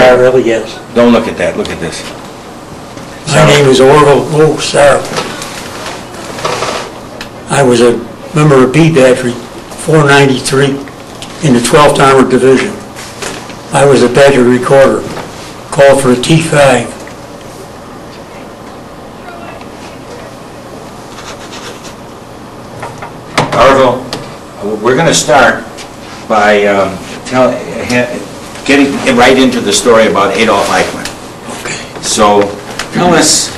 car, really, yes. Don't look at that, look at this. My name is Orville Sarles. I was a member of B Battery, 493, in the 12th Armored Division. I was a battery recorder, called for a T5. Orville, we're going to start by getting right into the story about Adolf Eichmann. Okay. So tell us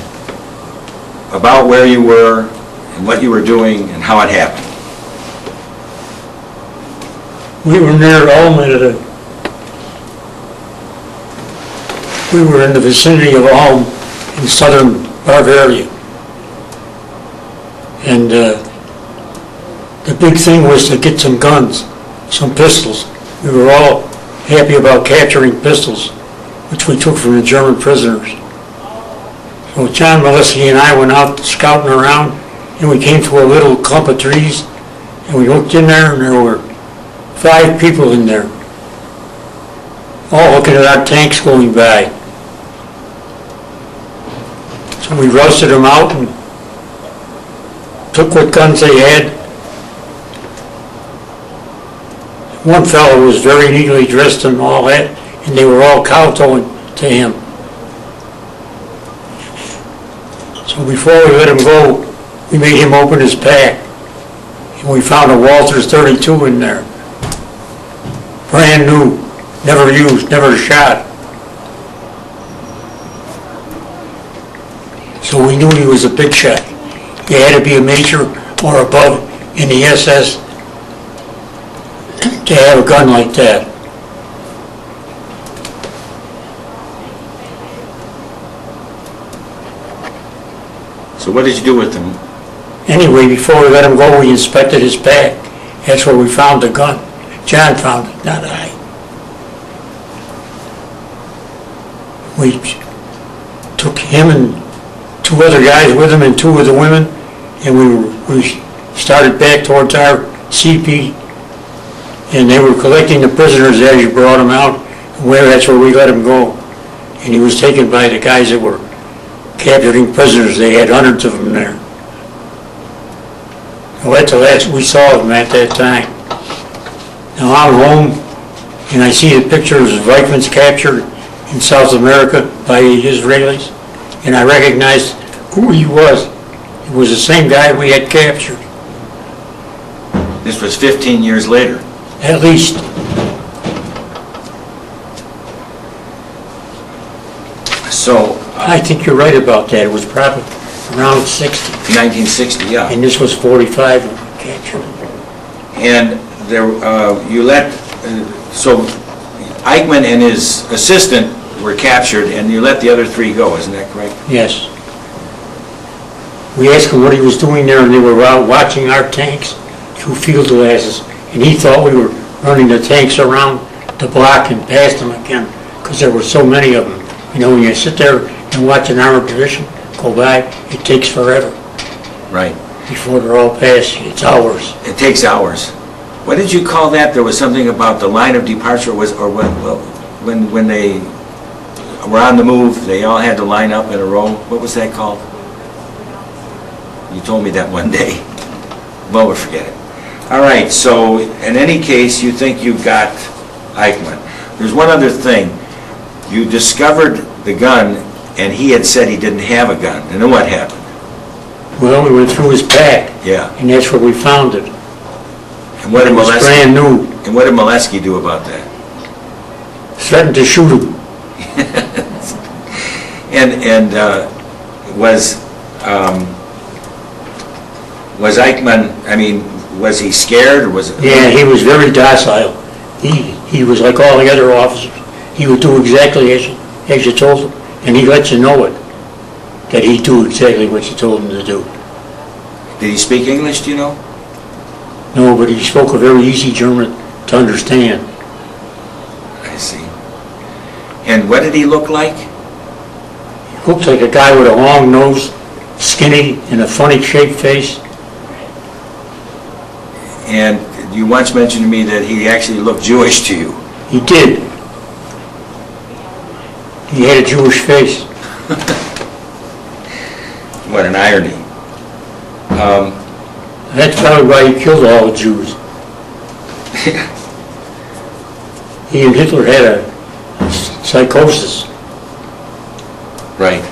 about where you were and what you were doing and how it happened. We were near Ulm we were in the vicinity of Ulm in southern Bavaria. And the big thing was to get some guns, some pistols. We were all happy about capturing pistols, which we took from the German prisoners. So John Molesky and I went out scouting around, and we came to a little clump of trees, and we looked in there, and there were 5 people in there, all looking at our tanks going by. So we rousted them out and took what guns they had. One fellow was very neatly dressed and all that, and they were all kowtowing to him. So before we let him go, we made him open his pack, and we found a Walters 32 in there. Brand new, never used, never shot. So we knew he was a big shot. He had to be a major or above in the SS to have a gun like that. So what did you do with them? Anyway, before we let him go, we inspected his pack. That's where we found the gun. John found it, not I. We took him and 2 other guys with him and 2 of the women, and we started back towards our CP, and they were collecting the prisoners as you brought them out, and that's where we let him go. And he was taken by the guys that were capturing prisoners. They had hundreds of them there. Well, that's the last we saw of them at that time. Now I'm home, and I see the pictures of Eichmann's captured in South America by the Israelis, and I recognized who he was. He was the same guy we had captured. This was 15 years later. At least. So, I think you're right about that. It was probably around 60. 1960, yeah. And this was 45 when we captured him. And there, so Eichmann and his assistant were captured, and you let the other 3 go, isn't that correct? Yes. We asked him what he was doing there, and they were out watching our tanks through field glasses, and he thought we were running the tanks around the block and past them again, because there were so many of them. You know, when you sit there and watch an armored division go by, it takes forever. Right. Before they're all past you. It's hours. It takes hours. What did you call that? There was something about the line of departure, when they were on the move, they all had to line up in a row. What was that called? You told me that one day. Well, we'll forget it. All right, so in any case, you think you got Eichmann. There's one other thing. You discovered the gun, and he had said he didn't have a gun. And then what happened? Well, we went through his pack. Yeah. And that's where we found it. And what did It was brand new. And what did Molesky do about that? Threatened to shoot him. And was Eichmann, I mean, was he scared, or was it? Yeah, he was very docile. He was like all the other officers. He would do exactly as you told him, and he let you know it, that he'd do exactly what you told him to do. Did he speak English, do you know? No, but he spoke a very easy German to understand. I see. And what did he look like? He looked like a guy with a long nose, skinny, and a funny shaped face. And you once mentioned to me that he actually looked Jewish to you. He did. He had a Jewish face. What an irony. That's probably why he killed all the Jews. He and Hitler had a psychosis. Right.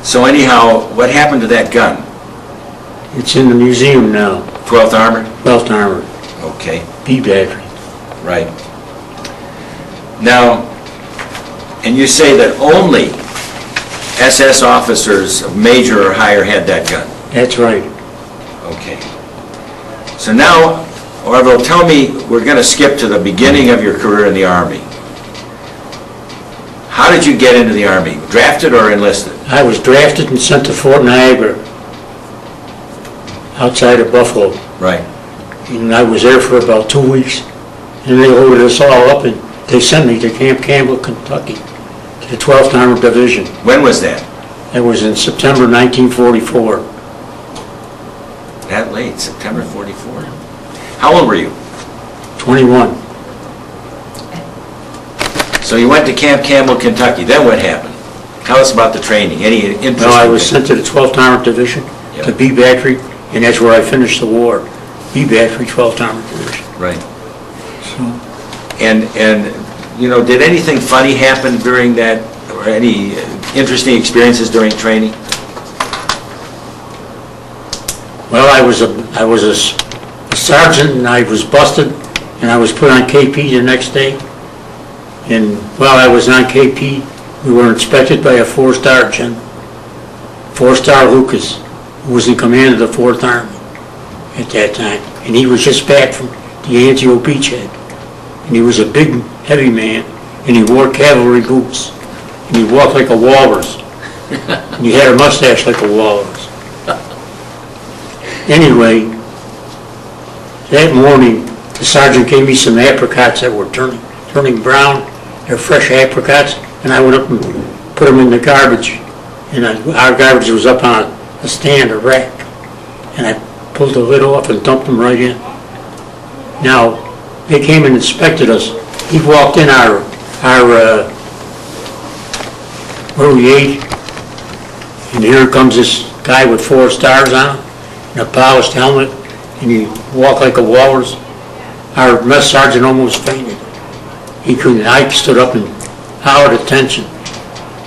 So anyhow, what happened to that gun? It's in the museum now, 12th Armor? 12th Armor, Okay, B battery. right. Now, and you say that only SS officers of major or higher had that gun? That's right. Okay. So now, Orville, tell me, we're going to skip to the beginning of your career in the Army. How did you get into the Army? Drafted or enlisted? I was drafted and sent to Fort Niagara, outside of Buffalo. Right. And I was there for about 2 weeks. And they loaded us all up and they sent me to Camp Campbell, Kentucky, to the 12th Armored Division. When was that? That was in September 1944. That late, September 44? How old were you? 21. So you went to Camp Campbell, Kentucky. Then what happened? Tell us about the training. Any interesting? No, I was sent to the 12th Armored Division, Yep. to B Battery, and that's where I finished the war. B Battery, 12th Armored Division. Right. So, And you know, did anything funny happen during that, or any interesting experiences during training? well, I was a sergeant, and I was busted, and I was put on KP the next day. And while I was on KP, we were inspected by a four-star general, four-star Lucas, who was in command of the 4th Army at that time. And he was just back from the Antioch beachhead. And he was a big, heavy man, and he wore cavalry boots. And he walked like a walrus. And he had a mustache like a walrus. Anyway, that morning, the sergeant gave me some apricots that were turning brown. They're fresh apricots, and I went up and put them in the garbage. And our garbage was up on a stand, a rack. And I pulled the lid off and dumped them right in. Now, they came and inspected us. He walked in where we ate, and here comes this guy with 4 stars on him, and a polished helmet, and he walked like a walrus. Our mess sergeant almost fainted. He couldn't. I stood up and hollered attention.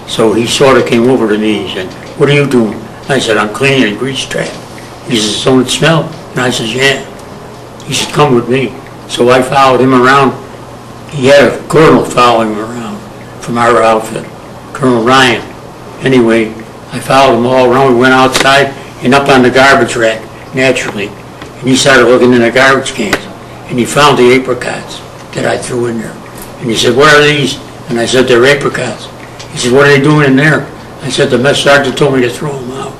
So he sort of came over to me. He said, "What are you doing?" I said, "I'm cleaning a grease trap." He says, "Don't it smell?" And I said, "Yeah." He said, "Come with me." So I followed him around. He had a colonel following him around from our outfit, Colonel Ryan. Anyway, I followed him all around. We went outside and up on the garbage rack, naturally. And he started looking in the garbage cans. And he found the apricots that I threw in there. And he said, "What are these?" And I said, "They're apricots." He said, "What are they doing in there?" I said, "The mess sergeant told me to throw them out."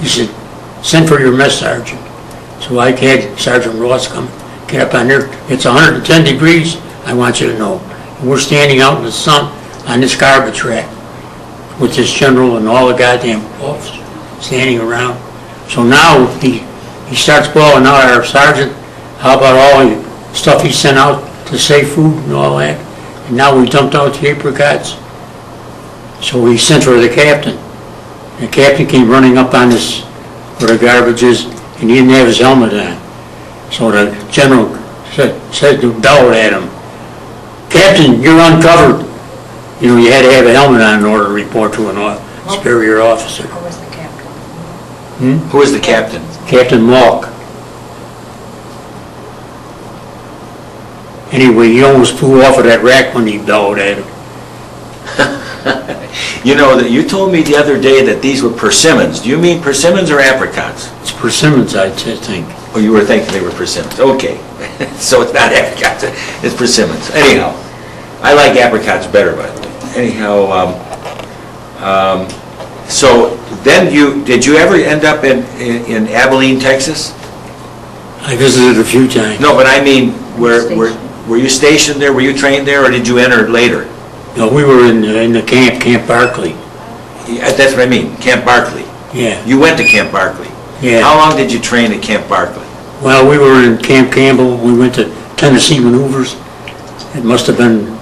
He said, "Send for your mess sergeant." So I had Sergeant Ross come, get up on there. "It's 110 degrees, I want you to know." And we're standing out in the sun on this garbage rack with this general and all the goddamn officers standing around. So now he starts bawling out at our sergeant. How about all the stuff he sent out to save food and all that? And now we dumped out the apricots. So he sent for the captain. The captain came running up on this, where the garbage is, and he didn't have his helmet on. So the general said to bellowed at him, "Captain, you're uncovered." You know, you had to have a helmet on in order to report to an superior officer. Who was the captain? Who was the captain? Captain Malk. Anyway, he almost flew off of that rack when he bellowed at him. You know, that you told me the other day that these were persimmons. Do you mean persimmons or apricots? It's persimmons, I think. Oh, you were thinking they were persimmons. Okay. So it's not apricots, it's persimmons. Anyhow, I like apricots better, by the way. Anyhow, so then did you ever end up in Abilene, Texas? I visited a few times. No, but I mean, were you stationed there? Were you trained there, or did you enter later? No, we were in the Camp Barkley. Yeah, that's what I mean, Camp Barkley. Yeah, You went to Camp Barkley. yeah. How long did you train at Camp Barkley? Well, we were in Camp Campbell. We went to Tennessee maneuvers. It must have been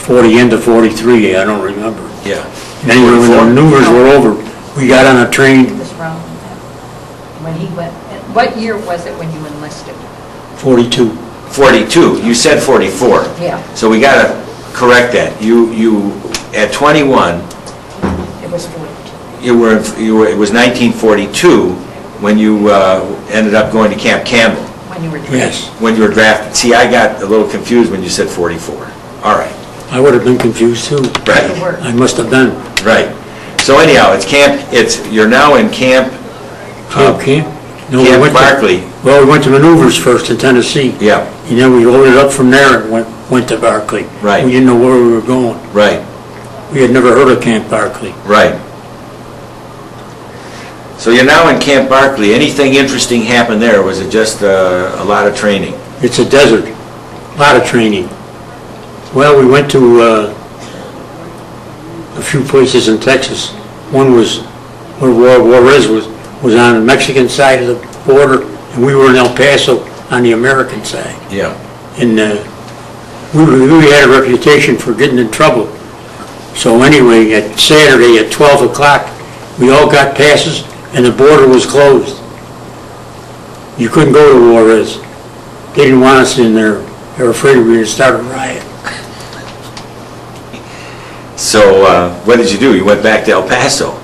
40, end of 43, I don't remember. Yeah. And anyway, when the 44? maneuvers were over, we got on a He train, was wrong with that. When he went, what year was it when you enlisted? 42. 42, you said 44. Yeah, So we got to correct that. You, at 21, it was 42. it was 1942 when you ended up going to Camp Campbell, When you were. Yes. when you were drafted. See, I got a little confused when you said 44. All right, I would have been confused too. You right, were. I must have been. right. So anyhow, you're now in Camp Camp? No, we Camp went to- Barkley. Well, we went to maneuvers first in Tennessee. Yeah, And then we loaded up from there and went to Barkley. Right. We didn't know where we were going. right, We had never heard of Camp Barkley. right. So you're now in Camp Barkley. Anything interesting happened there? Or was it just a lot of training? It's a desert, a lot of training. Well, we went to a few places in Texas. One was where Juarez was on the Mexican side of the border, and we were in El Paso on the American side. Yeah. And we had a reputation for getting in trouble. So anyway, at Saturday at 12 o'clock, we all got passes, and the border was closed. You couldn't go to Juarez. They didn't want us in there. They were afraid we were going to start a riot. So what did you do? You went back to El Paso?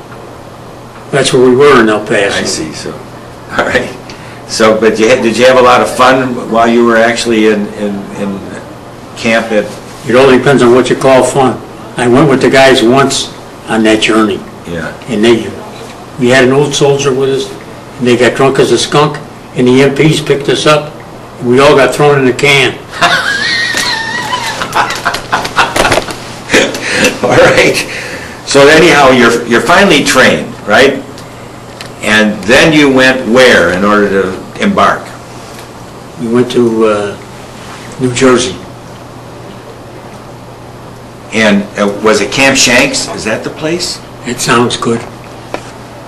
That's where we were in El Paso. I see, so, all right. So, but did you have a lot of fun while you were actually in camp at, It all depends on what you call fun. I went with the guys once on that journey, yeah, and we had an old soldier with us, and they got drunk as a skunk, and the MPs picked us up, and we all got thrown in a can. all right. So anyhow, you're finally trained, right? And then you went where in order to embark? We went to New Jersey. And was it Camp Shanks? Is that the place? It sounds good.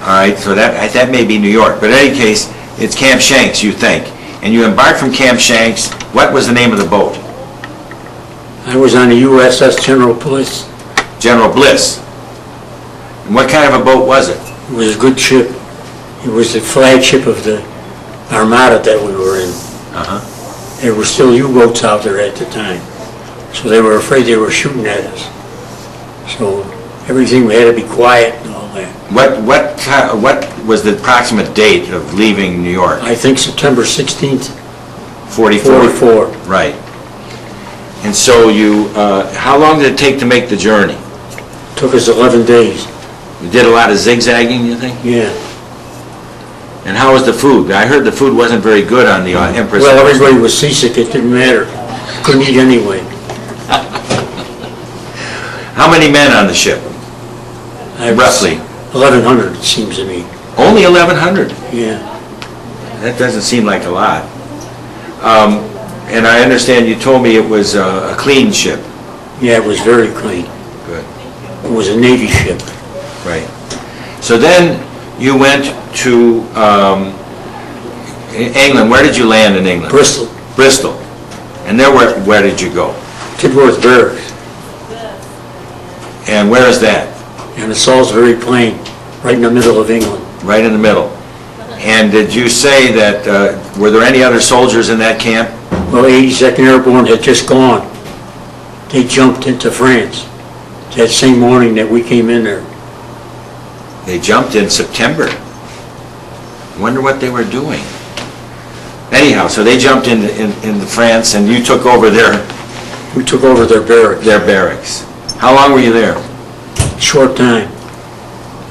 All right, so that may be New York, but in any case, it's Camp Shanks, you think. And you embarked from Camp Shanks. What was the name of the boat? I was on the USS General Bliss. General Bliss. And what kind of a boat was it? It was a good ship. It was the flagship of the armada that we were in. Uh-huh. There were still U-boats out there at the time, so they were afraid they were shooting at us. So everything had to be quiet and all that. What was the approximate date of leaving New York? I think September 16th, 44. 44. Right. And so how long did it take to make the journey? Took us 11 days. You did a lot of zigzagging, you think? Yeah. And how was the food? I heard the food wasn't very good on the Empress. Well, everybody was seasick. It didn't matter. Couldn't eat anyway. How many men on the ship? Roughly? 1,100, it seems to me. Only 1,100? Yeah. That doesn't seem like a lot. And I understand you told me it was a clean ship. Yeah, it was very clean. Good. It was a Navy ship. Right. So then you went to England. Where did you land in England? Bristol. Bristol. And then where did you go? Tidworth Barracks. And where is that? And the Salisbury Plain, right in the middle of England. Right in the middle. And did you say that, were there any other soldiers in that camp? Well, 82nd Airborne had just gone. They jumped into France that same morning that we came in there. They jumped in September. Wonder what they were doing. Anyhow, so they jumped into France and you took over We took over their barracks. their barracks. How long were you there? Short time.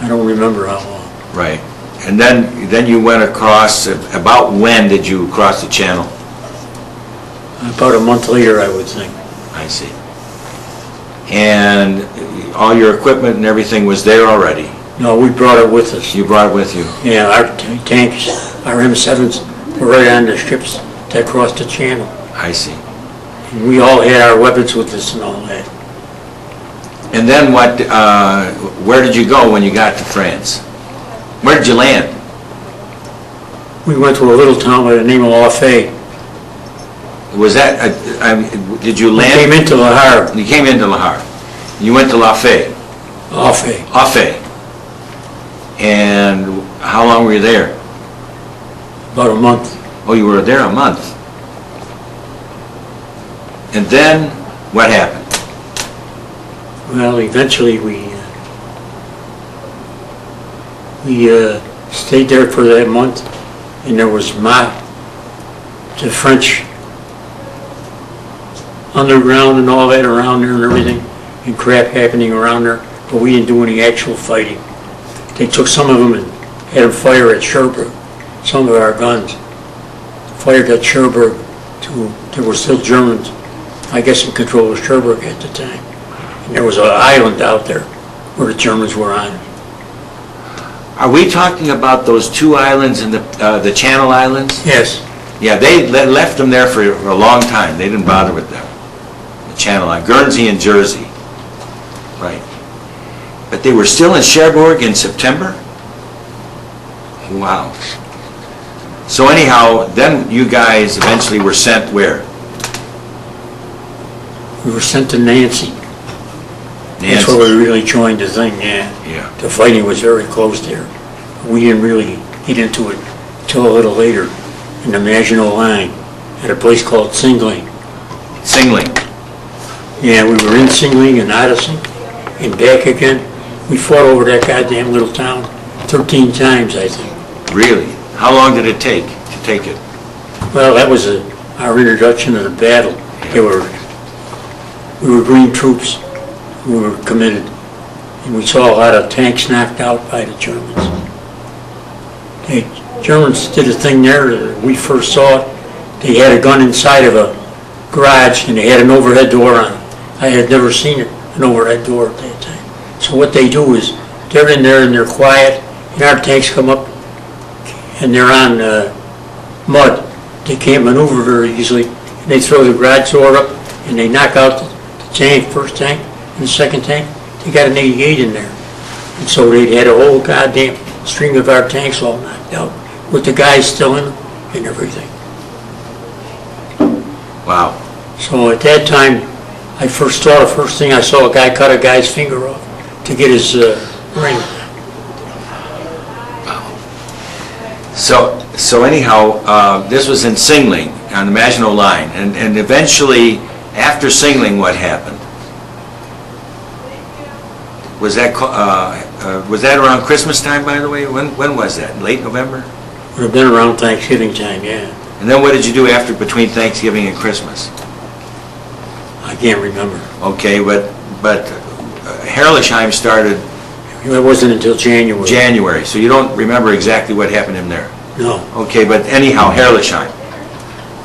I don't remember how long. Right. And then you went across, about when did you cross the channel? About a month later, I would think. I see. And all your equipment and everything was there already? No, we brought it with us. You brought it with you? Yeah, our tanks, our M7s were right on the ships that crossed the channel. I see. And we all had our weapons with us and all that. And then where did you go when you got to France? Where did you land? We went to a little town by the name of AFA. Was that, did you We land? came into La Harre, You came into La Harre. You went to La Fe. AFA, AFA. And how long were you there? about a month. Oh, you were there a month. And then, what happened? Well, eventually we stayed there for that month, and there was the French underground and all that around there and everything, and crap happening around there, but we didn't do any actual fighting. They took some of them and had them fire at Cherbourg, some of our guns. Fired at Cherbourg, there were still Germans, I guess, in control of Cherbourg at the time. And there was an island out there where the Germans were on. Are we talking about those two islands in the Channel Islands? Yes, Yeah, they left them there for a long time. They didn't bother with them. The Channel Islands, Guernsey and Jersey. Right. But they were still in Cherbourg in September? Wow. So anyhow, then you guys eventually were sent where? we were sent to Nancy. That's Nancy. where we really joined the thing, yeah. Yeah. The fighting was very close there. We didn't really get into it till a little later in the Maginot Line at a place called Singling. Singling. Yeah, we were in Singling and out of Singling and back again. We fought over that goddamn little town 13 times, I think. Really? How long did it take to take it? Well, that was our introduction to the battle. We were green troops. We were committed. And we saw a lot of tanks knocked out by the Germans. The Germans did a thing there that we first saw it. They had a gun inside of a garage and they had an overhead door on it. I had never seen it, an overhead door at that time. So what they do is they're in there and they're quiet and our tanks come up and they're on mud. They can't maneuver very easily. And they throw the garage door up and they knock out the tank, first tank and the second tank. They got an 88 in there. And so they had a whole goddamn string of our tanks all knocked out with the guys still in them and everything. Wow. So at that time, I first saw, the first thing I saw, a guy cut a guy's finger off to get his ring. So anyhow, this was in Singling on the Maginot Line, and eventually, after Singling, what happened? Was that around Christmas time, by the way? When was that? Late November? Would have been around Thanksgiving time, yeah. And then what did you do after, between Thanksgiving and Christmas? I can't remember. Okay, but Herrlisheim started It wasn't until January. January, so you don't remember exactly what happened in there. No. Okay, but anyhow, Herrlisheim.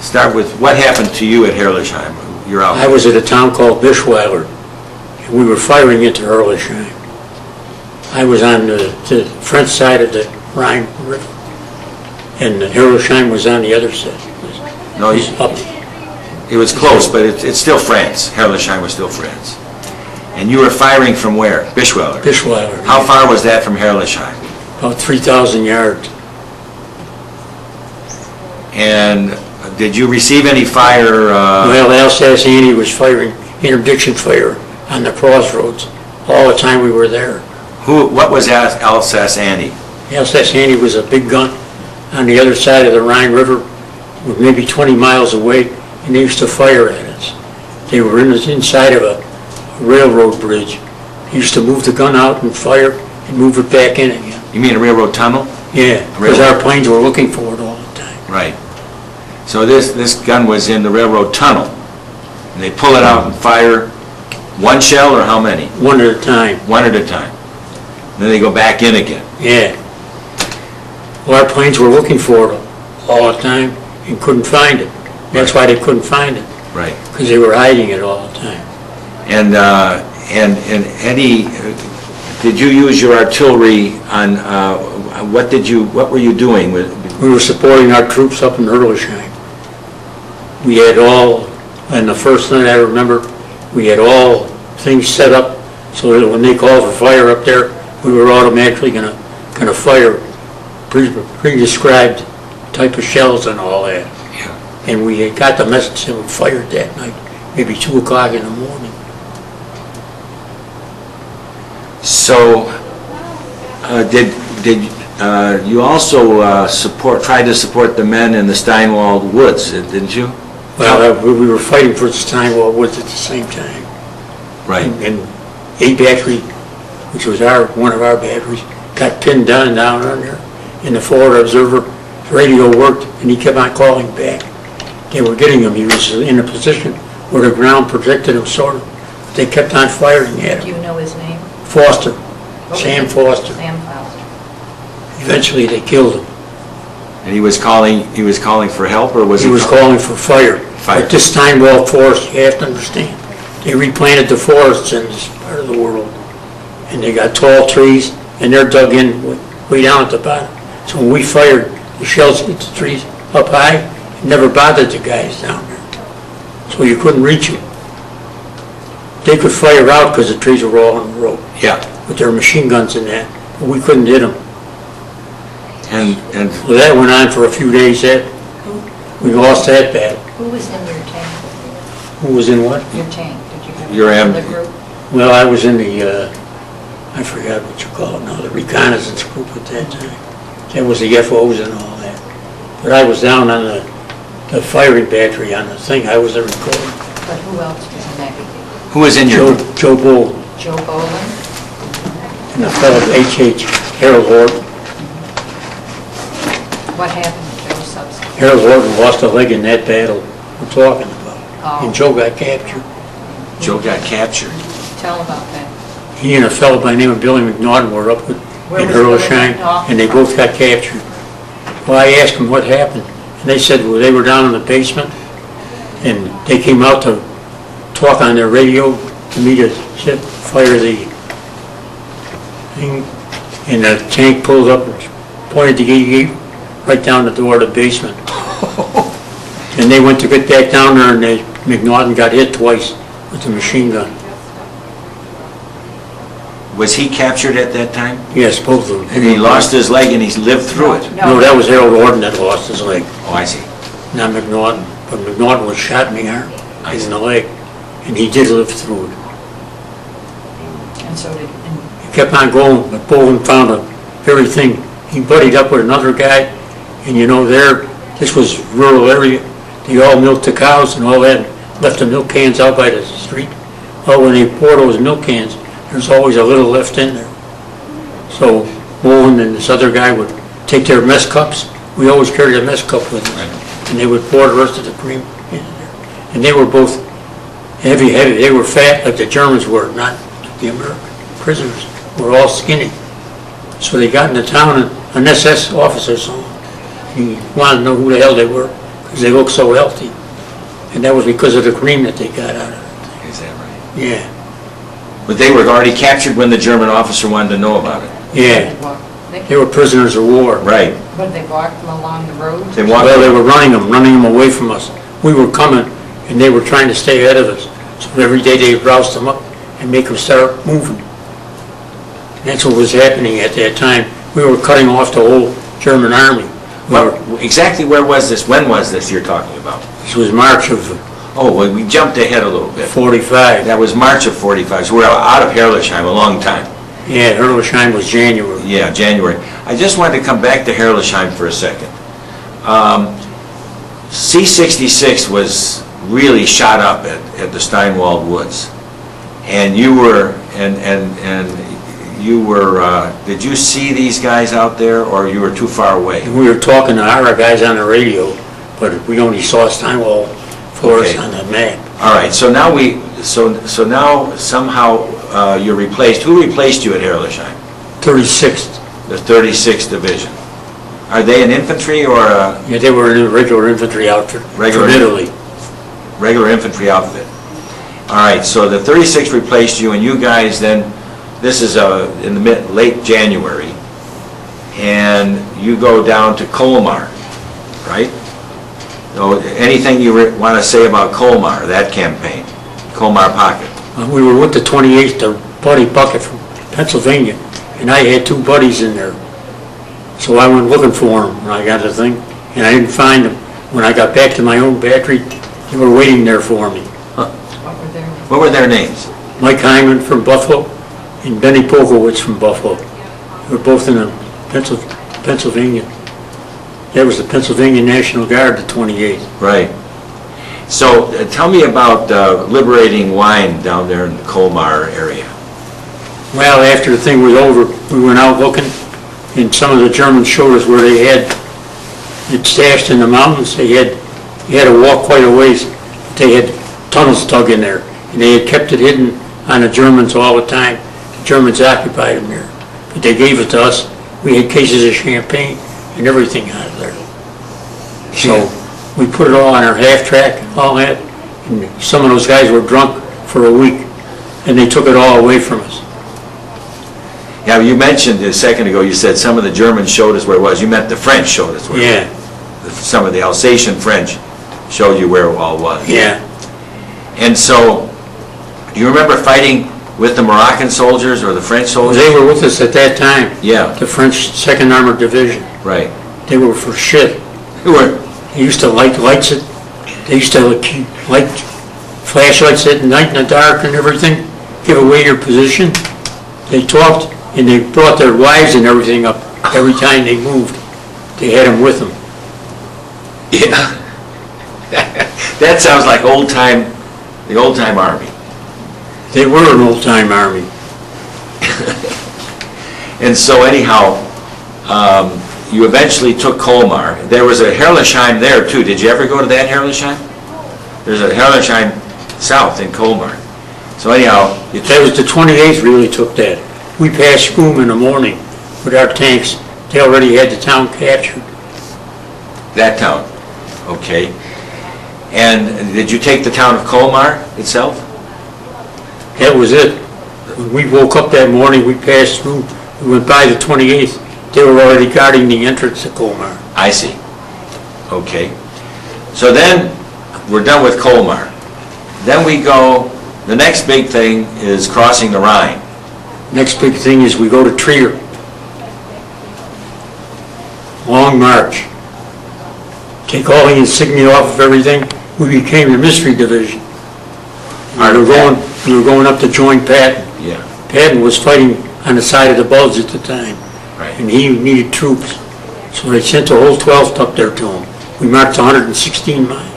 Start with, what happened to you at Herrlisheim? You're out. I was at a town called Bischweiler, and we were firing into Herrlisheim. I was on the French side of the Rhine River, and Herrlisheim was on the other side. No, It was up. it was close, but it's still France. Herrlisheim was still France. And you were firing from where? Bischweiler. Bischweiler. How far was that from Herrlisheim? About 3,000 yards. And did you receive any fire? Well, Alsace-Andy was firing interdiction fire on the crossroads all the time we were there. What was Alsace-Andy? Alsace-Andy was a big gun on the other side of the Rhine River, maybe 20 miles away, and they used to fire at us. They were inside of a railroad bridge. They used to move the gun out and fire and move it back in again. You mean a railroad tunnel? Yeah, because our planes were looking for it all the time. Right. So this gun was in the railroad tunnel, and they pull it out and fire one shell, or how many? One at a time. One at a time. Then they go back in again. Yeah. Well, our planes were looking for it all the time and couldn't find it. That's why they couldn't find it, Right. because they were hiding it all the time. And Eddie, did you use your artillery on, what were you doing with? We were supporting our troops up in Herrlisheim. We had all, and the first night I remember, we had all things set up so that when they called for fire up there, we were automatically gonna fire pre-described type of shells and all that. Yeah. And we had got the message that we fired that night, maybe 2 o'clock in the morning. So, did you also tried to support the men in the Steinwald Woods, didn't you? Well, we were fighting for the Steinwald Woods at the same time. Right. And A battery, which was one of our batteries, got pinned down under. And the Florida Observer radio worked, and he kept on calling back. They were getting him. He was in a position where the ground protected him, sort of. They kept on firing at Do him. you know his name? Foster, What Sam was it? Foster. Sam Foster. Eventually, they killed him. And he was calling for help, or was He was calling for fire. Fire. But this Steinwald forest, you have to understand, they replanted the forests in this part of the world. And they got tall trees, and they're dug in way down at the bottom. So when we fired, the shells hit the trees up high, it never bothered the guys down there. So you couldn't reach them. They could fire out because the trees were all on the road Yeah. with their machine guns and that, but we couldn't hit them. And So that went on for a few days. We lost that battle. Who was in your tank? Who was in what? Your tank? Did you have Your another am- group? Well, I was in the, I forgot what you call it now, the reconnaissance group at that time. That was the FOs and all that. But I was down on the firing battery on the thing. I was the recorder. But who else was in that? who was in your group? Joe Bull Joe Boland? and a fellow H.H. Harold Horton. What happened to Joe subsequently? Harold Horton lost a leg in that battle we're talking about. Oh. And Joe got captured. Joe got captured. Tell about that. He and a fellow by the name of Billy McNaughton were up in Where was Billy Hurlsheim, McNaughton and they from? both got captured. Well, I asked them what happened, and they said, well, they were down in the basement, and they came out to talk on their radio to me to fire the thing, and the tank pulled up and pointed the 88 right down the door of the basement. And they went to get back down there, and McNaughton got hit twice with the machine gun. Was he captured at that time? Yes, both of them. And he lost his leg and he lived through it? No, that was Harold Horton that lost his leg, Oh, I see. not McNaughton. But McNaughton was shot in the arm, I see. in the leg, and he did live through it. And so did, He kept on going, but Bowen found a very thing. He buddied up with another guy, and you know, this was rural area. They all milked the cows and all that, left the milk cans out by the street. Well, when they pour those milk cans, there's always a little left in there. So Bowen and this other guy would take their mess cups. We always carried a mess cup with us. Right. And they would pour the rest of the cream in there. And they were both heavy. They were fat like the Germans were, not like the American prisoners. Were all skinny. So they got into town, and an SS officer saw them. He wanted to know who the hell they were, because they looked so healthy. And that was because of the cream that they got out of it. Is that right? Yeah, But they were already captured when the German officer wanted to know about it. yeah. They were prisoners of war. Right. But they walked them along the road? They walked. Well, they were running them away from us. We were coming, and they were trying to stay ahead of us. So every day they roused them up and make them start moving. And that's what was happening at that time. We were cutting off the whole German army. Exactly where was this? When was this you're talking about? This was March of Oh, well, we jumped ahead a little bit. 45. That was March of 45, so we're out of Herrlisheim a long time. Yeah, Hurlsheim was January. Yeah, January. I just wanted to come back to Herrlisheim for a second. C-66 was really shot up at the Steinwald Woods. And you were, did you see these guys out there, or you were too far away? We were talking to our guys on the radio, but we only saw Steinwald Forest Okay. on the map. All right, so now now somehow you're replaced. Who replaced you at Herrlisheim? 36th. The 36th Division. Are they an infantry or a Yeah, they were in a regular infantry outfit Regular- from Italy. regular infantry outfit? All right, so the 36th replaced you, and you guys then, this is in the late January, and you go down to Colmar, right? So anything you want to say about Colmar, that campaign, Colmar Pocket? We were with the 28th, the Buddy Bucket from Pennsylvania, and I had two buddies in there. So I went looking for them when I got the thing, and I didn't find them. When I got back to my own battery, they were waiting there for me. What were their names? What were their names? Mike Hyman from Buffalo and Benny Pokowitz from Buffalo. They were both in the Pennsylvania. That was the Pennsylvania National Guard, the 28th. Right. So tell me about liberating wine down there in the Colmar area. Well, after the thing was over, we went out looking, and some of the Germans showed us where they had it stashed in the mountains. You had to walk quite a ways. They had tunnels dug in there, and they had kept it hidden on the Germans all the time. The Germans occupied them there, but they gave it to us. We had cases of champagne and everything out of there. So we put it all on our half-track, all that, and some of those guys were drunk for a week, and they took it all away from us. Yeah, you mentioned a second ago, you said some of the Germans showed us where it was. You meant the French showed us where it was. Some of the Alsatian French showed you where it all was. Yeah. And so, do you remember fighting with the Moroccan soldiers or the French soldiers? They were with us at that time. Yeah. The French 2nd Armored Division. Right. They were for shit. Who were? They used to light lights at, they used to light flashlights at night in the dark and everything, give away your position. They talked, and they brought their wives and everything up every time they moved. They had them with them. Yeah. That sounds like the old-time army. They were an old-time army. And so anyhow, you eventually took Colmar. There was a Herrlisheim there too. Did you ever go to that Herrlisheim? There's a Herrlisheim south in Colmar. So anyhow, That was the 28th really took that. We passed Scoom in the morning with our tanks. They already had the town captured. that town, okay. And did you take the town of Colmar itself? That was it. When we woke up that morning, we passed through, we went by the 28th. They were already guarding the entrance to Colmar. I see. Okay. So then, we're done with Colmar. Then we go, the next big thing is crossing the Rhine. Next big thing is we go to Trier. Long march. Take all the insignia off of everything. We became the mystery division. We were going up to join Patton. Yeah. Patton was fighting on the side of the Bulge at the time, Right. and he needed troops. So they sent the whole 12th up there to him. We marched 116 miles.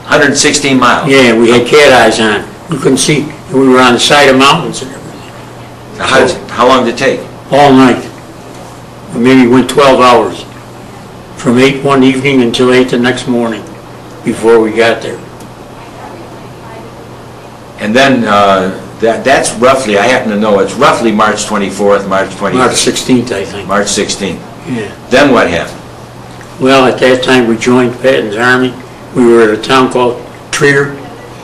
116 miles. Yeah, we had cat eyes on. You couldn't see. We were on the side of mountains and everything. How long did it take? All night. We maybe went 12 hours. From 8 one evening until 8 the next morning before we got there. And then, that's roughly, I happen to know, it's roughly March 24th, March 25th. March 16th, I think. March 16th. Yeah. Then what happened? Well, at that time, we joined Patton's army. We were at a town called Trier,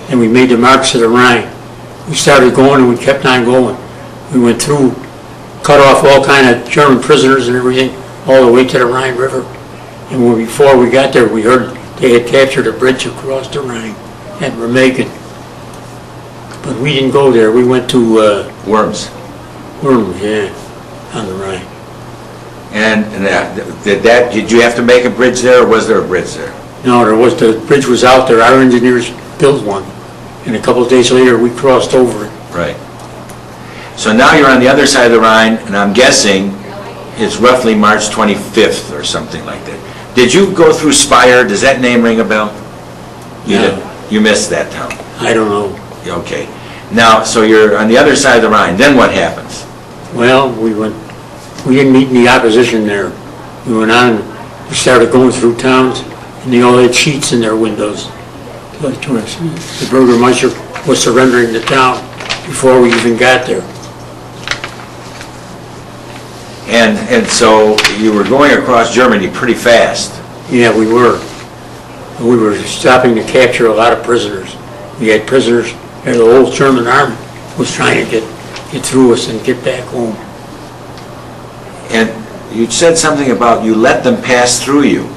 and we made the march to the Rhine. We started going, and we kept on going. We went through, cut off all kind of German prisoners and everything, all the way to the Rhine River. And before we got there, we heard they had captured a bridge across the Rhine at Remagen. But we didn't go there. We went to Worms. Worms, yeah, on the Rhine. And did you have to make a bridge there, or was there a bridge there? No, the bridge was out there. Our engineers built one. And a couple of days later, we crossed over it. Right. So now you're on the other side of the Rhine, and I'm guessing it's roughly March 25th or something like that. Did you go through Speyer? Does that name ring a bell? You No. did. You missed that town. I don't know. Okay. Now, so you're on the other side of the Rhine. Then what happens? Well, we didn't meet any opposition there. We went on, we started going through towns, and they all had sheets in their windows. The Burgermeister was surrendering the town before we even got there. And so you were going across Germany pretty fast. Yeah, we were. We were stopping to capture a lot of prisoners. We had prisoners, and the whole German army was trying to get through us and get back home. And you said something about you let them pass through you.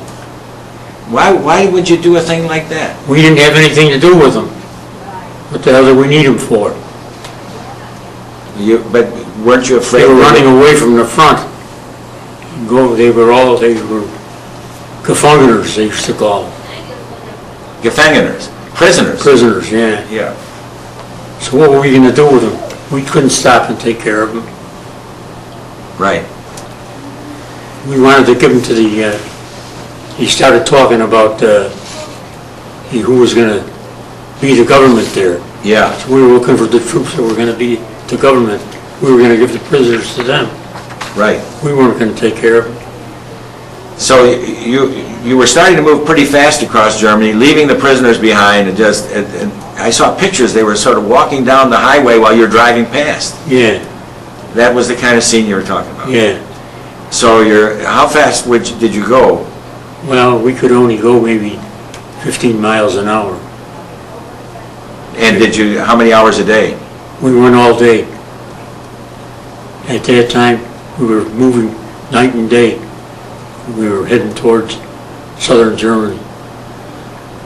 Why would you do a thing like that? We didn't have anything to do with them. What the hell did we need them for? But weren't you afraid? They were running away from the front. They were Gefangers, they used to call them. Gefangenen, prisoners. prisoners, yeah. Yeah. So what were we gonna do with them? We couldn't stop and take care of them. Right. We wanted to give them to the, he started talking about who was gonna be the government there. Yeah. So we were looking for the troops that were gonna be the government. We were gonna give the prisoners to them. Right. We weren't gonna take care of them. So you were starting to move pretty fast across Germany, leaving the prisoners behind, and I saw pictures, they were sort of walking down the highway while you're driving past. Yeah, That was the kind of scene you were talking about. yeah. So how fast did you go? Well, we could only go maybe 15 miles an hour. And how many hours a day? We went all day. At that time, we were moving night and day. We were heading towards southern Germany.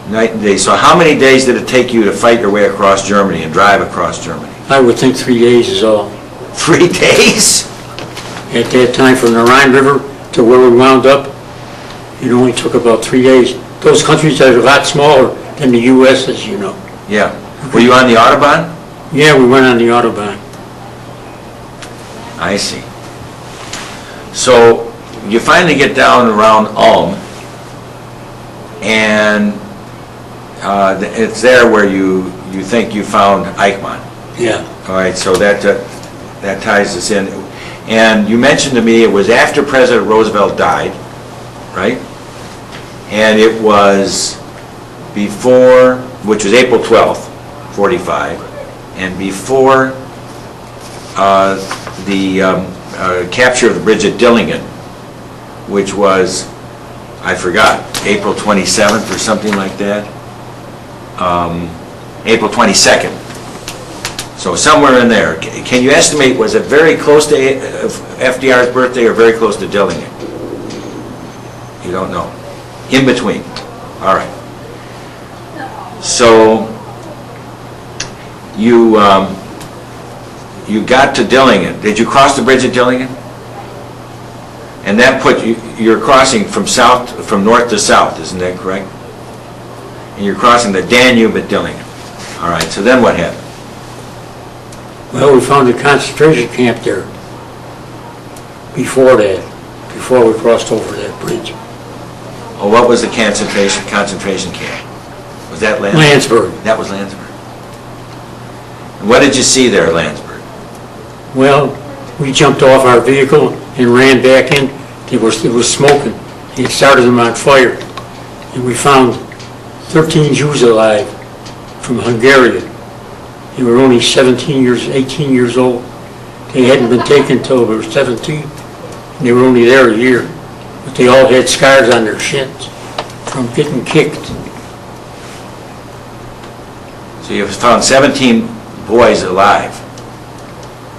Night and day. So how many days did it take you to fight your way across Germany and drive across Germany? I would think 3 days is all. 3 days? At that time, from the Rhine River to where we wound up, it only took about 3 days. Those countries are a lot smaller than the U.S., as you know. Yeah. Were you on the Autobahn? Yeah, we went on the Autobahn. I see. So you finally get down around Ulm, and it's there where you think you found Eichmann. Yeah, All right, so that ties us in. And you mentioned to me it was after President Roosevelt died, right? And it was before, which was April 12th, 45, and before the capture of the bridge at Dillingen, which was, I forgot, April 27th or something like that. April 22nd. So somewhere in there. Can you estimate, was it very close to FDR's birthday or very close to Dillingen? You don't know. In between. All right. So you got to Dillingen. Did you cross the bridge at Dillingen? And that you're crossing from north to south, isn't that correct? And you're crossing the Danube at Dillingen. All right, so then what happened? well, we found a concentration camp there before we crossed over that bridge. Oh, what was the concentration camp? Was that Landsberg? Landsberg. That was Landsberg. And what did you see there, Landsberg? Well, we jumped off our vehicle and ran back in. It was smoking. It started them on fire. And we found 13 Jews alive from Hungary. They were only 18 years old. They hadn't been taken till they were 17. And they were only there a year. But they all had scars on their shins from getting kicked. So you found 17 boys alive.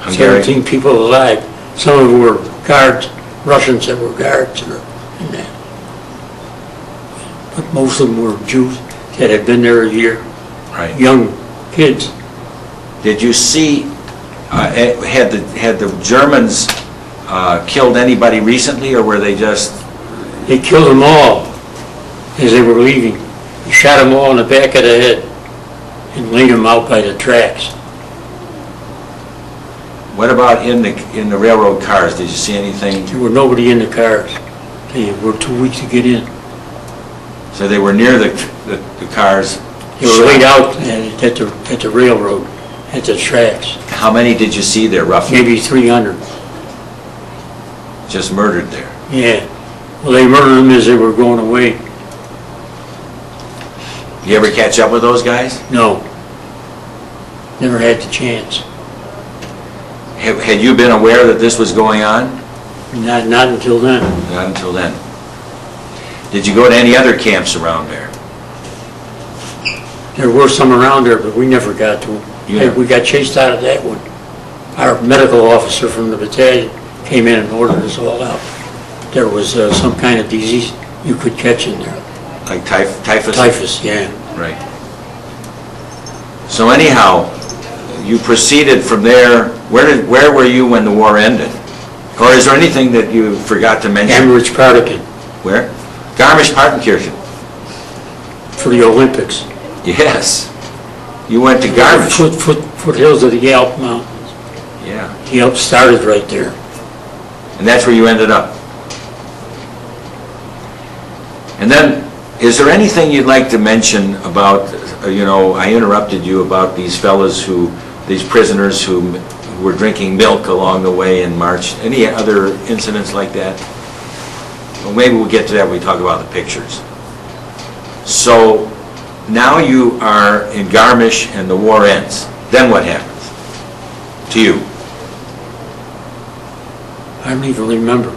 Hungarian. 17 people alive. Some of them were guards, Russians that were guards and that. But most of them were Jews that had been there a year, Right. young kids. Did you see, had the Germans killed anybody recently, or were they just... They killed them all as they were leaving. They shot them all in the back of the head and laid them out by the tracks. What about in the railroad cars? Did you see anything? There were nobody in the cars. They were too weak to get in. So they were near the cars? They were laid out at the railroad, at the tracks. How many did you see there, roughly? Maybe 300. Just murdered there? Yeah. Well, they murdered them as they were going away. You ever catch up with those guys? No. Never had the chance. Had you been aware that this was going on? Not until then. Not until then. Did you go to any other camps around there? There were some around there, but we never got to them. Yeah. We got chased out of that one. Our medical officer from the battalion came in and ordered us all out. There was some kind of disease you could catch in there. Like typhus? Typhus, yeah. Right. So anyhow, you proceeded from there. Where were you when the war ended? Or is there anything that you forgot to mention? Garmisch-Partenkirchen. Where? Garmisch-Partenkirchen. for the Olympics. Yes. You went to Garmisch. Foothills of the Alp Mountains. Yeah. The Alps started right there. And that's where you ended up. And then, is there anything you'd like to mention about, I interrupted you about these fellas these prisoners who were drinking milk along the way in March. Any other incidents like that? Well, maybe we'll get to that when we talk about the pictures. So, now you are in Garmisch and the war ends. Then what happens to you? I don't even remember.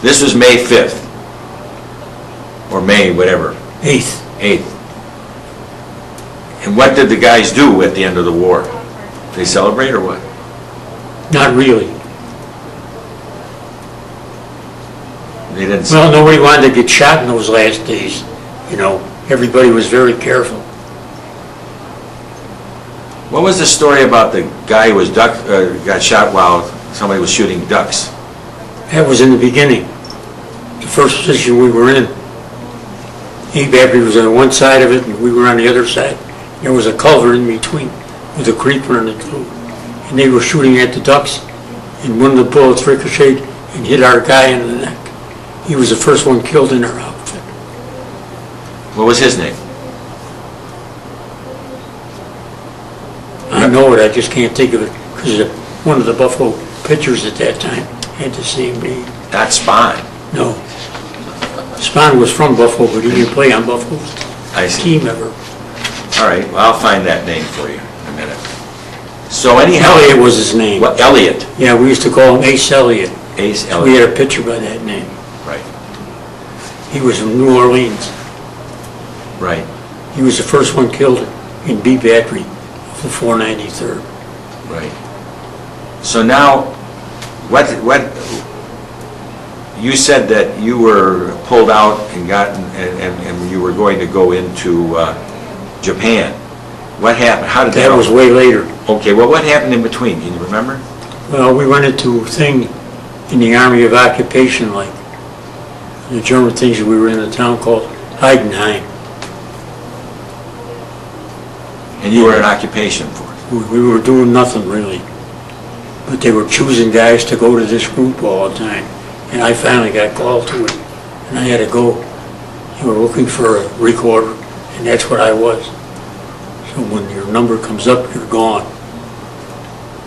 This was May 5th. Or May, whatever. 8th. 8th. And what did the guys do at the end of the war? They celebrate or what? Not really. They didn't. Well, nobody wanted to get shot in those last days. Everybody was very careful. What was the story about the guy who was got shot while somebody was shooting ducks? That was in the beginning. The first position we were in. A-Battery was on one side of it and we were on the other side. There was a culvert in between with a creek running through. And they were shooting at the ducks and one of the bullets ricocheted and hit our guy in the neck. He was the first one killed in our outfit. What was his name? I know it, I just can't think of it because one of the Buffalo pitchers at that time had the same name. Not Spahn. No. Spahn was from Buffalo, but he didn't play on Buffalo's I see. team ever. All right, well, I'll find that name for you in a minute. So anyhow... Elliott was his name. What, Elliott? Yeah, we used to call him Ace Elliott. Ace We Elliott. had a pitcher by that name. Right, He was from New Orleans. right, He was the first one killed in B Battery of the 493rd. right. So now, what, you said that you were pulled out and you were going to go into Japan. What happened? How did that? That was way later. Okay, well, what happened in between? Can you remember? Well, we went into a thing in the Army of Occupation, like the German things. We were in a town called Heidenheim. And you were in occupation force. We were doing nothing really, but they were choosing guys to go to this group all the time. And I finally got called to it, and I had to go. They were looking for a recorder, and that's what I was. So when your number comes up, you're gone.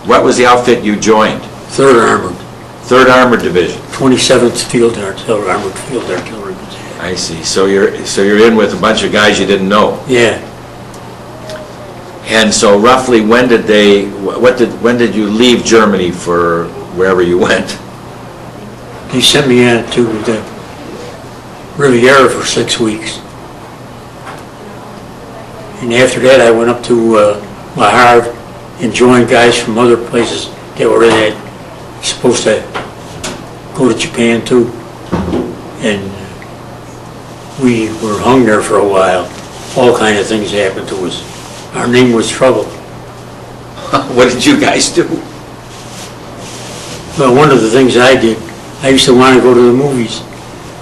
What was the outfit you joined? 3rd Armored, 3rd Armored Division. 27th Field Artillery, Armored Field Artillery Battalion. I see. So you're in with a bunch of guys you didn't know. Yeah, And so roughly when did you leave Germany for wherever you went? they sent me out to the Riviera for 6 weeks. And after that, I went up to Le Havre and joined guys from other places that were in that, supposed to go to Japan too. And we were hung there for a while. All kind of things happened to us. Our name was Trouble. What did you guys do? Well, one of the things I did, I used to want to go to the movies,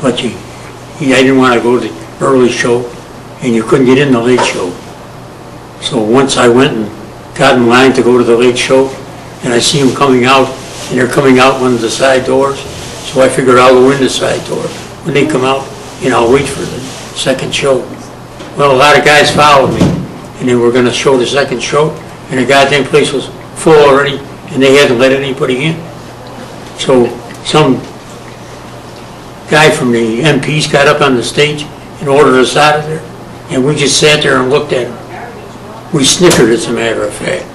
but I didn't want to go to the early show, and you couldn't get in the late show. So once I went and got in line to go to the late show, and I see them coming out, and they're coming out one of the side doors, so I figured I'll go in the side door when they come out, and I'll wait for the second show. Well, a lot of guys followed me, and they were going to show the second show, and the goddamn place was full already, and they hadn't let anybody in. So some guy from the MPs got up on the stage and ordered us out of there, and we just sat there and looked at him. We snickered, as a matter of fact.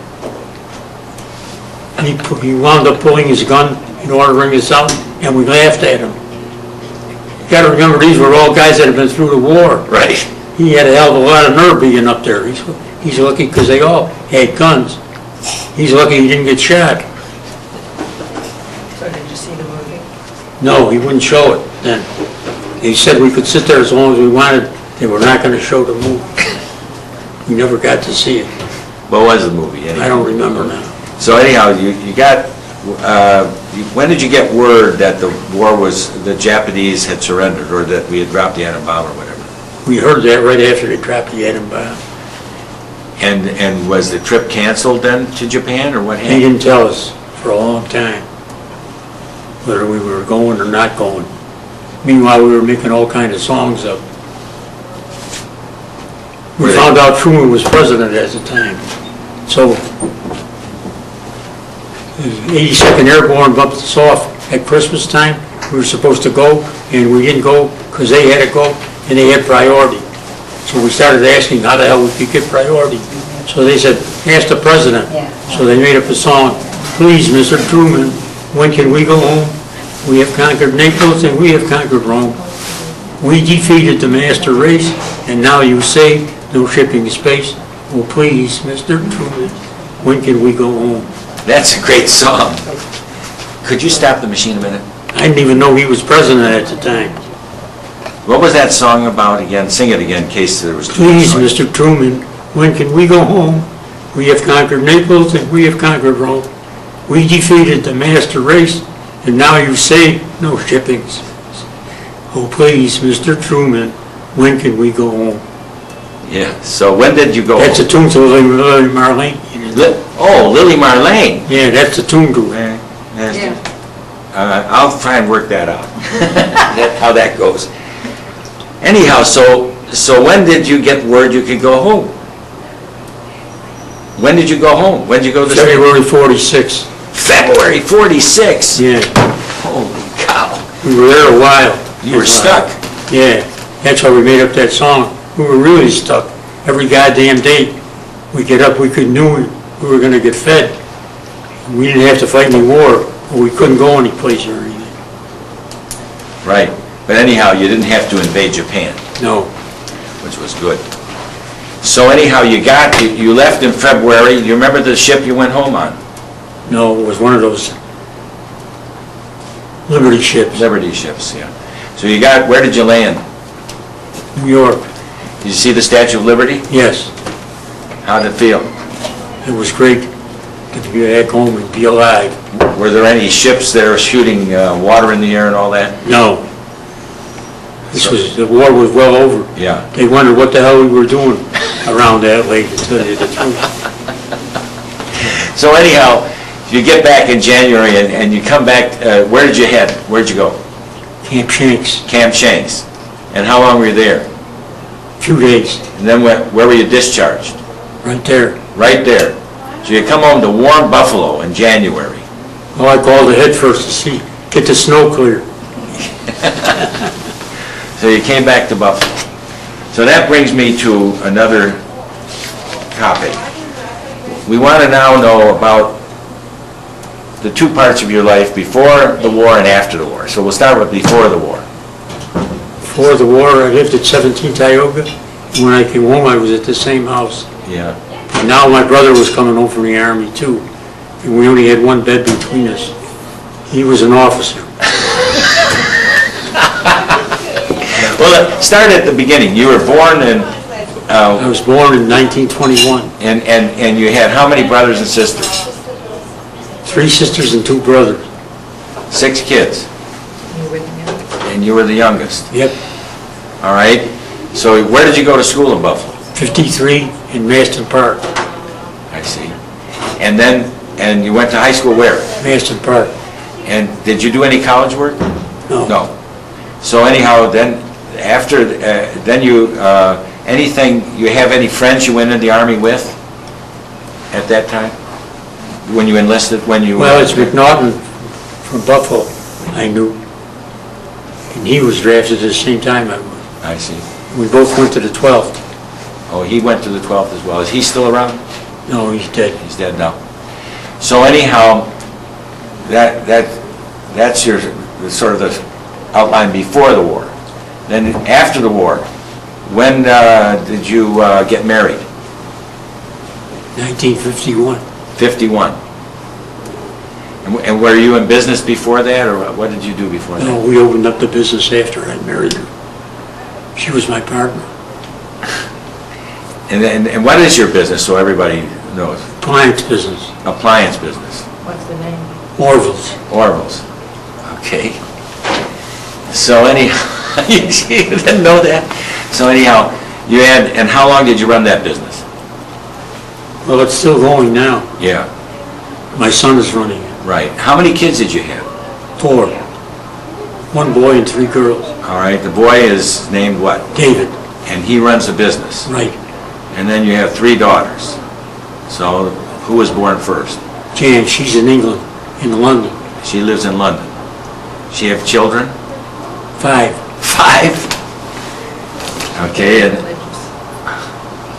And he wound up pulling his gun and ordering us out, and we laughed at him. You got to remember, these were all guys that had been through the war. Right. He had a hell of a lot of nerve being up there. He's lucky because they all had guns. He's lucky he didn't get shot. So did you see the movie? No, he wouldn't show it then. He said we could sit there as long as we wanted. They were not going to show the movie. We never got to see it. What was the movie? Anyway? I don't remember now. So anyhow, you got, when did you get word that the Japanese had surrendered, or that we had dropped the atom bomb or whatever? We heard that right after they dropped the atom bomb. And was the trip canceled then to Japan, or what They happened? didn't tell us for a long time whether we were going or not going. Meanwhile, we were making all kinds of songs up. We Really? found out Truman was president at the time. So, the 82nd Airborne bumped us off at Christmas time. We were supposed to go, and we didn't go because they had to go, and they had priority. So we started asking how the hell we could get priority. So they said, ask the president. Yeah. So they made up a song, please, Mr. Truman, when can we go home? We have conquered Naples and we have conquered Rome. We defeated the master race, and now you say no shipping space. Oh, please, Mr. Truman, when can we go home? That's a great song. Could you stop the machine a minute? I didn't even know he was president at the time. What was that song about again? Sing it again in case there was too much Please, noise. Mr. Truman, when can we go home? We have conquered Naples and we have conquered Rome. We defeated the master race, and now you say no shippings. Oh, please, Mr. Truman, when can we go home? Yeah, so when did you go That's a home? tune to Lily Marlene. Oh, Lily Marlene. Yeah, that's the tune to it. Yeah. I'll try and work that out, how that goes. Anyhow, so when did you get word you could go home? When did you go home? When did you go to February 46. February 46? Yeah, Holy cow. we were there a while. You were stuck. Yeah, that's why we made up that song. We were really stuck. Every goddamn day, we get up, we knew we were gonna get fed. We didn't have to fight any war, or we couldn't go any place or anything. Right. But anyhow, you didn't have to invade Japan, No, which was good. So anyhow, you left in February. You remember the ship you went home on? no, it was one of those Liberty ships, Liberty ships, yeah. So where did you land? New York. Did you see the Statue of Liberty? Yes, How did it feel? it was great to be back home and be alive. Were there any ships that were shooting water in the air and all that? No. The war was well over. Yeah. They wondered what the hell we were doing around that lake, to tell you the truth. So anyhow, you get back in January and you come back, where did you head? Where'd you go? Camp Shanks, Camp Shanks. And how long were you there? few days, And then where were you discharged? right there. Right there. So you come home to warm Buffalo in January. Well, I called ahead first to see, get the snow clear. So you came back to Buffalo. So that brings me to another topic. We want to now know about the two parts of your life, before the war and after the war. So we'll start with before the war. Before the war, I lived at 17 Tioga. When I came home, I was at the same house. Yeah. And now my brother was coming home from the Army too, and we only had one bed between us. He was an officer. Well, start at the beginning. You were born in, I was born in 1921. and you had how many brothers and sisters? 3 sisters and 2 brothers. 6 kids, You were the youngest. and you were the youngest. Yep, All right? So where did you go to school in Buffalo? 53 in Maston Park. I see. And you went to high school where? Maston Park. And did you do any college work? No. No. So anyhow, then, after, then you, you have any friends you went in the Army with at that time? When you enlisted, when you... Well, it's McNaughton from Buffalo, I knew. And he was drafted at the same time I was. I see. We both went to the 12th. Oh, he went to the 12th as well. Is he still around? No, he's dead. He's dead now. So anyhow, that's your, sort of the outline before the war. Then after the war, when did you get married? 1951. 51. And were you in business before that, or what did you do before that? No, we opened up the business after I married her. She was my partner. And what is your business, so everybody knows? Appliance business. Appliance business. What's the name? Orville's. Orville's. Okay. So anyhow, You didn't know that? So anyhow, you had, and how long did you run that business? Well, it's still going now. Yeah, My son is running it. right. How many kids did you have? 4. 1 boy and 3 girls. All right, the boy is named what? David, And he runs the business. right. And then you have 3 daughters. So who was born first? Jan, she's in England, in London. She lives in London. She have children? 5. 5? Okay, and, Religious.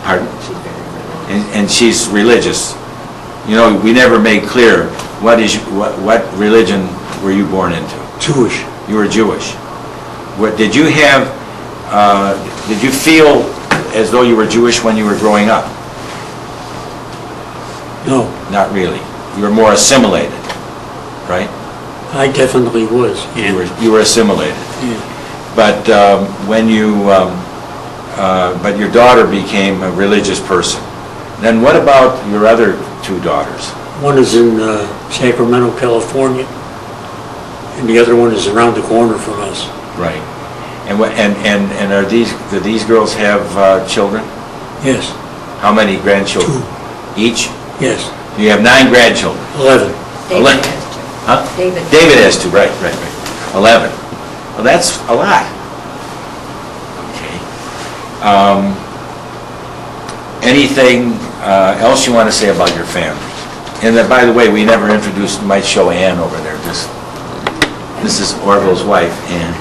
pardon? She's very religious. And she's religious. You know, we never made clear, what religion were you born into? Jewish. You were Jewish. What, did you have, did you feel as though you were Jewish when you were growing up? No, Not really. You were more assimilated, right? I definitely was. You were assimilated. Yeah. But when you, but your daughter became a religious person. Then what about your other 2 daughters? One is in Sacramento, California, and the other one is around the corner from us. Right. And are do these girls have children? Yes, How many grandchildren? 2. Each? Yes, You have 9 grandchildren. 11. David 11. has 2. Huh? David. David has 2, right. 11. Well, that's a lot. Okay. Anything else you want to say about your family? And then, by the way, we never introduced, you might show Ann over there. This is Orville's wife, Ann.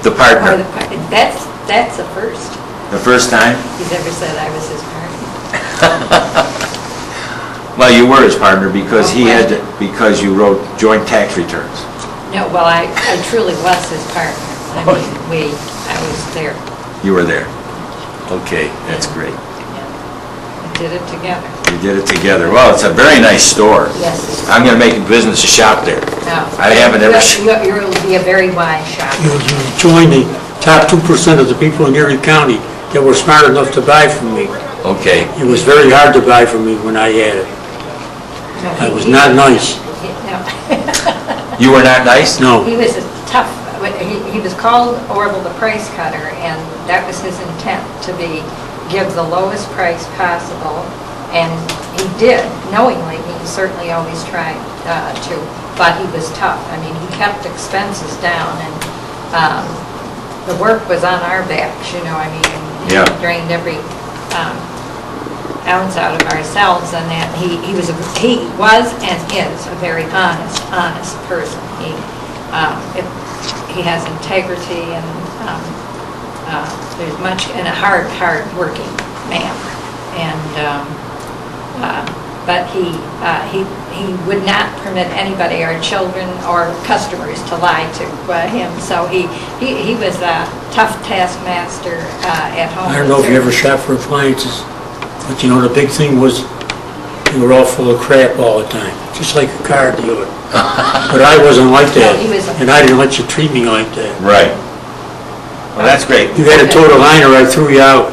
The Or partner. the part- That's the first The first time? he's ever said I was his partner. Well, you were his partner because because you wrote joint tax returns. No, well, I truly was his partner. I mean, I was there. You were there. Okay, that's great. We did it together. You did it together. Well, it's a very nice store. Yes. I'm going to make a business to shop there. No. I haven't ever... You'll be a very wise shop. You joined the top 2% of the people in Erie County that were smart enough to buy from me. Okay. It was very hard to buy from me when I had it. No, I was not nice. No. You were not nice? No, He was a tough, he was called Orville the Price Cutter, and that was his intent, to give the lowest price possible. And he did, knowingly, he certainly always tried to, but he was tough. I mean, he kept expenses down, and the work was on our backs, you know, I mean, Yeah. he drained every ounce out of ourselves, and that he was and is a very honest person. He has integrity, and there's much, and a hard working man. And but he would not permit anybody, our children or customers, to lie to him. So he was a tough taskmaster at home. I don't know if you ever shopped for appliances, but you know, the big thing was you were all full of crap all the time, just like a car dealer. But I wasn't like that, No, he was- and I didn't let you treat me like that. Right. Well, that's great. You had a total liner, I threw you out.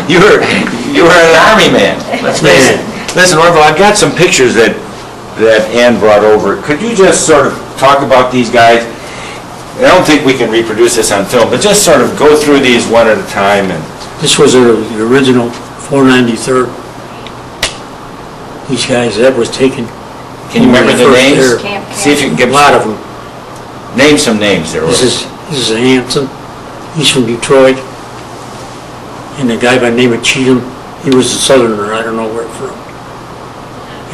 You were an army man. Let's face it. Listen, Orville, I've got some pictures that Ann brought over. Could you just sort of talk about these guys? I don't think we can reproduce this on film, but just sort of go through these one at a time. And This was the original 493rd. These guys, that was taken. can you remember the First names? there. Camp See if you can A give lot of them. name some names there. This Orville. is Hanson. He's from Detroit. And the guy by the name of Cheatham, he was a southerner, I don't know where from.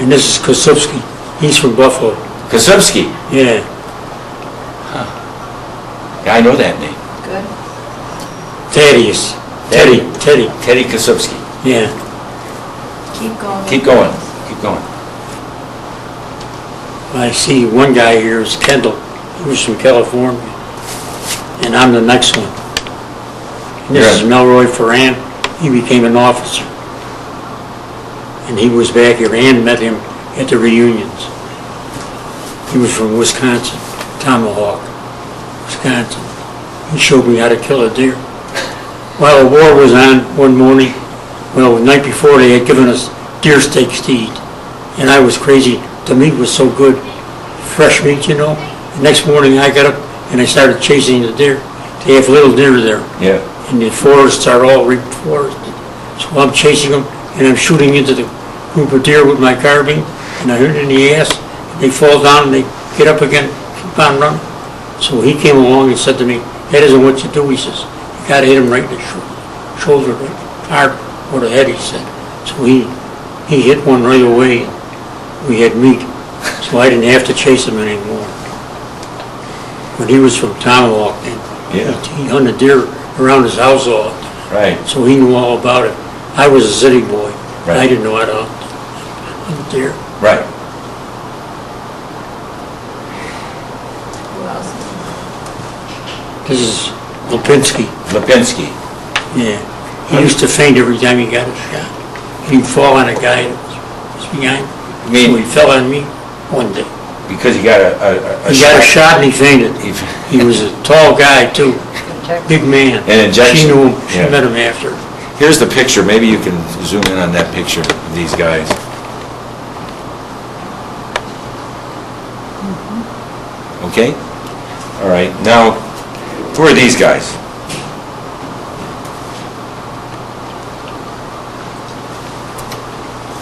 And this is Kosubski. He's from Buffalo. Kasubski. Yeah. I know that name. Good. Thaddeus. Teddy. Teddy Kasubski. Yeah. Keep going. Keep going. Keep going. I see one guy here is Kendall. He was from California. And I'm the next one. And this is Melroy Ferran. He became an officer. And he was back here. Ann met him at the reunions. He was from Wisconsin, Tomahawk, Wisconsin. He showed me how to kill a deer. While the war was on one morning, well, the night before they had given us deer steaks to eat. And I was crazy. The meat was so good. Fresh meat, you know. The next morning I got up and I started chasing the deer. They have little deer there, Yeah. and the forests are all reforested. So I'm chasing them, and I'm shooting into the group of deer with my carbine, and I hit it in the ass, and they fall down, and they get up again, keep on running. So he came along and said to me, "That isn't what you do," he says. "You gotta hit him right in the shoulder, right hard, or the head," he said. So he hit one right away, and we had meat. So I didn't have to chase him anymore. But he was from Tomahawk, and Yeah. he hunted deer around his house all the time. Right. So he knew all about it. I was a city boy. Right. I didn't know how to hunt deer. Right. Who else? This is Lipinski. Lipinski. Yeah. He used to faint every time he got a shot. He'd fall on a guy that was behind. I mean- So he fell on me one day. Because he got a He got a shot and he fainted. He- He was a tall guy too, big man. An injection. She knew him, she Yeah. met him after. Here's the picture. Maybe you can zoom in on that picture of these guys. Okay? All right. Now, who are these guys?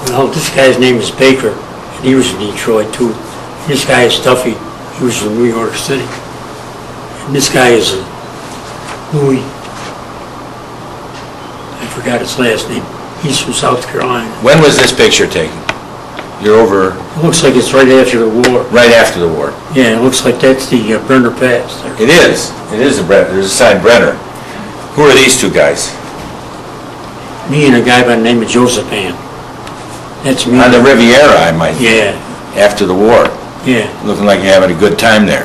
Well, this guy's name is Baker, and he was from Detroit too. This guy is Duffy, he was from New York City. And this guy is Louis, I forgot his last name. He's from South Carolina. When was this picture taken? You're over It looks like it's right after the war. right after the war. Yeah, it looks like that's the Brenner Pass there. It is. It is a Brenner. There's a sign Brenner. Who are these two guys? Me and a guy by the name of Joseph Ann. That's me. On the Riviera, I might. Yeah, After the war. yeah. Looking like you're having a good time there.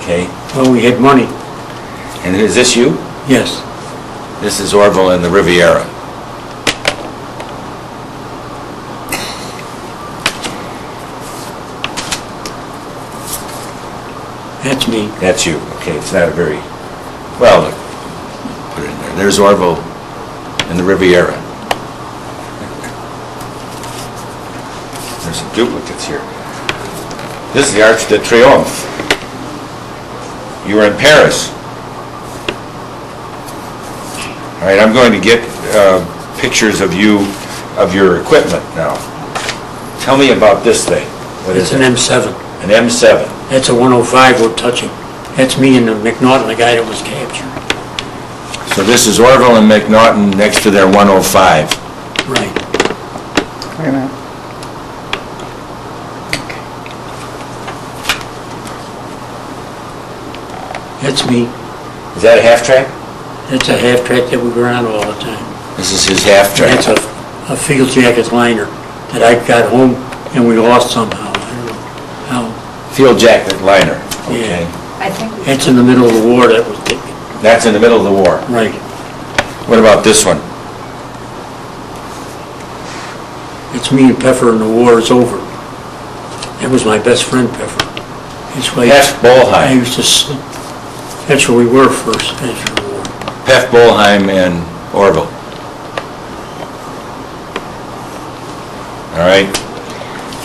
Okay. Well, we had money, And is this you? yes. This is Orville and the Riviera. That's me. That's you. Okay, it's not a very, well, look, put it in there. There's Orville and the Riviera. There's some duplicates here. This is the Arc de Triomphe. You were in Paris. All right, I'm going to get pictures of you, of your equipment now. Tell me about this thing. What It's is an it? M7. An M7. That's a 105 we're touching. That's me and the McNaughton, the guy that was captured. So this is Orville and McNaughton next to their 105. Right. Wait a minute. That's me. Is that a half-track? That's a half-track that we were on all the time. This is his half-track. That's a field jacket liner that I got home and we lost somehow. I don't know how. Field jacket liner, okay. I think we That's in the middle of the war that was taken. That's in the middle of the war. Right. What about this one? It's me and Peffer and the war is over. That was my best friend, Peffer. That's why Pef I Bolheim. used to sleep. That's where we were first after the war. Pef Bolheim and Orville. All right.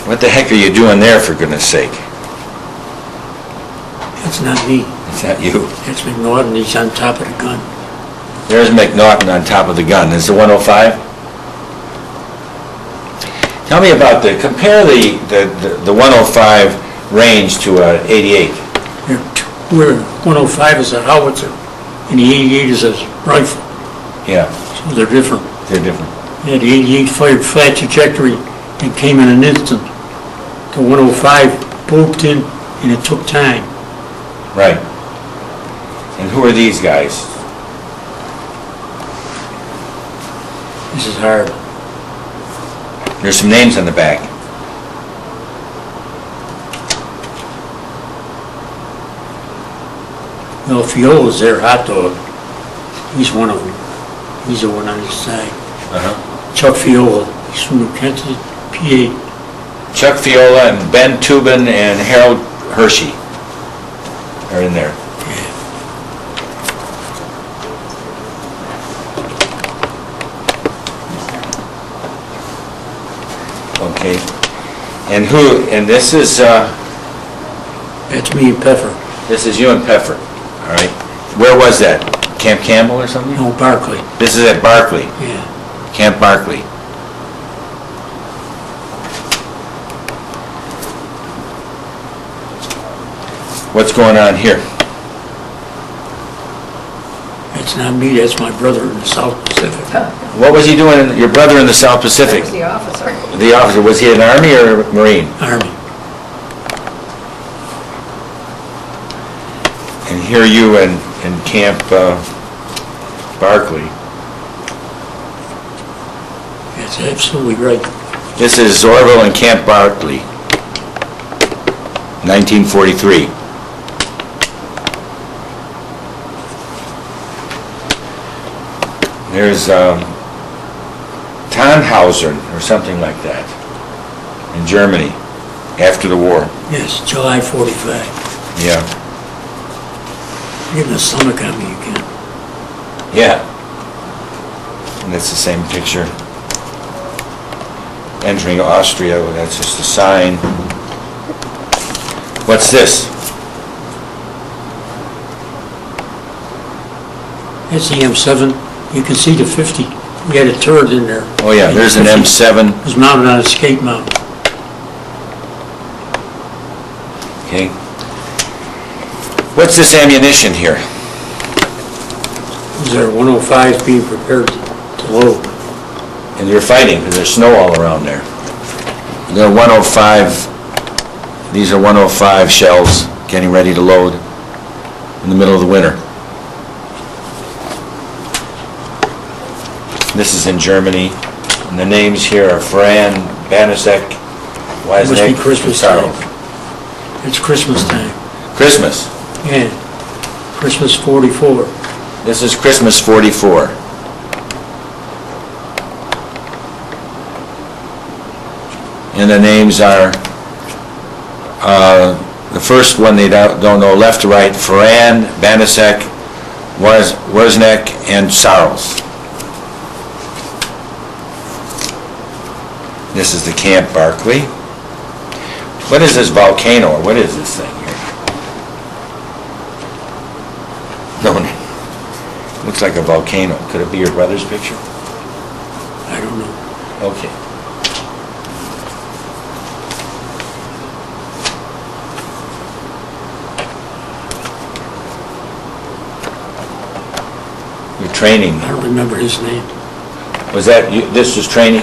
What the heck are you doing there, for goodness sake? That's not me. Is that you? That's McNaughton. He's on top of the gun. There's McNaughton on top of the gun. Is the 105? Tell me about compare the 105 range to a 88. Where 105 is a howitzer and the 88 is a rifle. Yeah, So they're different. they're different. Yeah, the 88 fired flat trajectory and came in an instant. The 105 booped in and it took time. Right. And who are these guys? This is hard. There's some names on the back. Well, Fiola's there, hot dog. He's one of them. He's the one on his side. Uh-huh. Chuck Fiola, he's from New Kensington, PA. Chuck Fiola and Ben Tubin and Harold Hershey are in there. Okay. And this is That's me and Peffer. This is you and Peffer, all right? Where was that? Camp Campbell or something? No, Barclay, This is at Barclay, yeah. Camp Barclay. What's going on here? That's not me, that's my brother in the South Pacific. What was he doing, your brother in the South That Pacific? was the officer. The officer, was he an Army or Marine? Army. And here you in Camp Barclay. That's absolutely right. This is Orville and Camp Barclay, 1943. There's Tannhausen or something like that in Germany after the war. Yes, July 45. Yeah. Getting a stomach on me again. Yeah. And that's the same picture. Entering Austria, well, that's just a sign. What's this? That's the M7. You can see the 50. We had a turret in there. Oh yeah, there's an M7. It was mounted on a skate mount. Okay. What's this ammunition here? These are 105s being prepared to load. And you're fighting because there's snow all around there. They're 105, these are 105 shells getting ready to load in the middle of the winter. This is in Germany, and the names here are Fran, Banasek, Must be Wisnik, Christmas Sarles. time. It's Christmas time. Christmas. Yeah. Christmas 44. This is Christmas 44. And the names are, the first one they don't know, left to right, Ferran, Banasek, Wisnik, and Sarles. This is the Camp Barclay. What is this volcano, or what is this thing here? No, looks like a volcano. Could it be your brother's picture? I don't know. Okay. Your training, I don't remember his name. was that, this was training?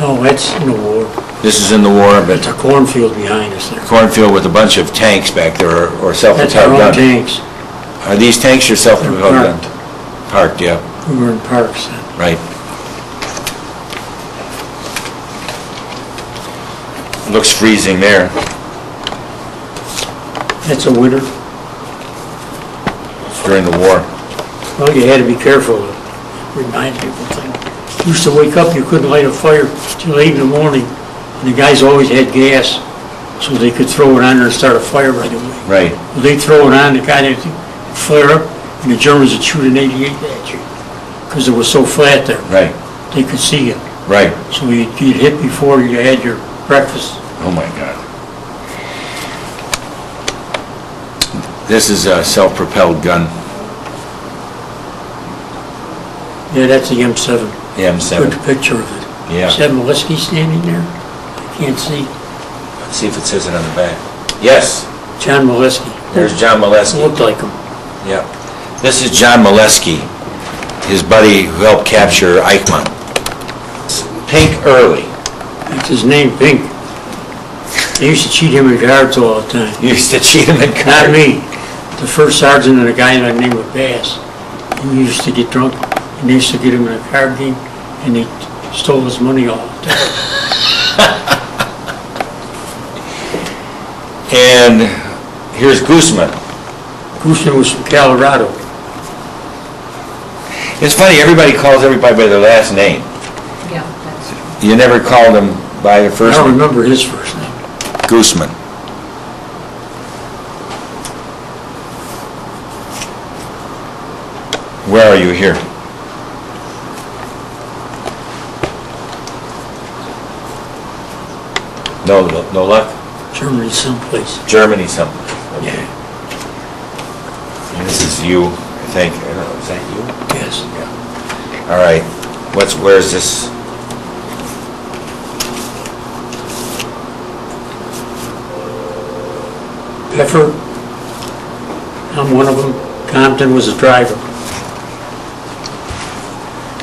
No, that's in the war. This is in the war, but It's a cornfield behind us there. cornfield with a bunch of tanks back there, or That's our self-propelled own guns. tanks. Are these tanks your self-propelled They're guns? Parked, yeah, We were in parks then. right. Looks freezing there. That's a winter. It's during the war. Well, you had to be careful. Remind people things. Used to wake up, you couldn't light a fire till 8 in the morning. And the guys always had gas, so they could throw it on there and start a fire right away. Right. Well, they'd throw it on, the guy would flare up, and the Germans would shoot an 88 at you. Because it was so flat there. Right, They could see you. right. So you'd get hit before you had your breakfast. Oh my God. This is a self-propelled gun, Yeah, that's the M7. the M7. Good picture of it. Yeah. Is that Molesky standing there? I can't see. Let's see if it says it on the back. Yes, John Molesky. there's John Molesky. Looked like him. Yeah. This is John Molesky, his buddy who helped capture Eichmann. It's Pink Early. That's his name, Pink. They used to cheat him in cards all the time. You used to cheat him in Not cards. me. The first sergeant and a guy by the name of Bass. He used to get drunk, and they used to get him in a card game, and they stole his money all the time. And here's Guzman. Guzman was from Colorado. It's funny, everybody calls everybody by their last name. Yeah, that's true. You never called them by their I first don't name. remember his first name. Guzman. Where are you here? No luck? Germany someplace. Germany something. Yeah, And this is you, I think. I don't know, is that you? yes. Yeah. All right. Where's this? Pfeffer, I'm one of them. Compton was the driver.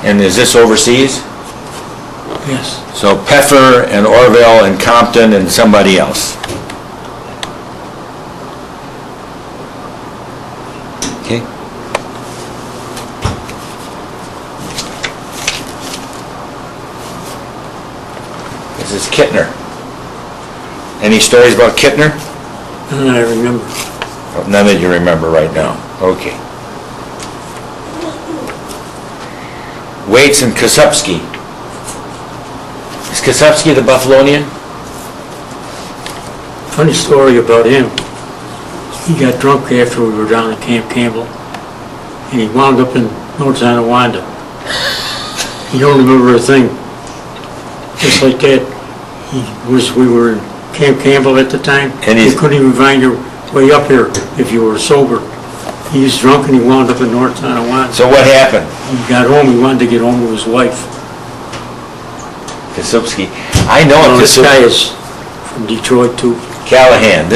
And is this overseas? Yes. So Pfeffer and Orville and Compton and somebody else. Okay. This is Kittner. Any stories about Kittner? And I remember. None that you remember right now. Okay. Waits and Kosupski. Is Kosupski the Buffalonian? Funny story about him. He got drunk after we were down at Camp Campbell, and he wound up in North Tonawanda. He don't remember a thing. Just like that. We were in Camp Campbell at the time. And you couldn't even find your way up here if you were sober. He was drunk and he wound up in North Tonawanda. So what happened? He got home, he wanted to get home to his wife. Kosupski. I know Now, of this guy Kosupski. is from Detroit too. Callahan.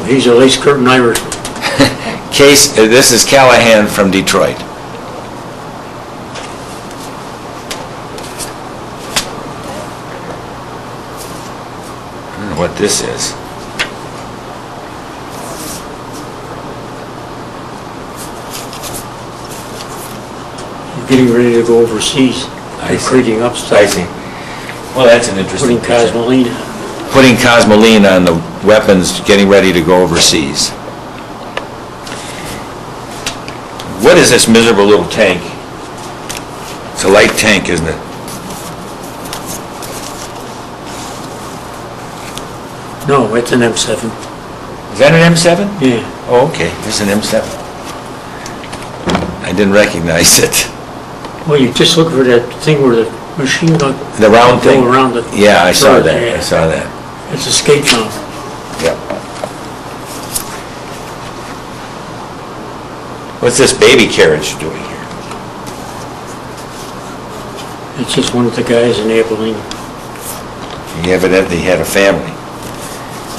He's a lace curtain Irishman. This is Callahan from Detroit. I don't know what this is. We're getting ready to go overseas. I They're see. cleaning up stuff. I see. Well, that's an interesting Putting picture. Cosmoline. Putting Cosmoline on the weapons, getting ready to go overseas. What is this miserable little tank? It's a light tank, isn't it? No, it's an M7. Is that an M7? Yeah. Oh, okay, it's an M7. I didn't recognize it. Well, you just look for that thing where the machine gun The round thing? go around it. Yeah, I saw Right, that, yeah. I saw that. It's a skate jump. Yep. What's this baby carriage doing here? It's just one of the guys in Abilene. He evidently had a family.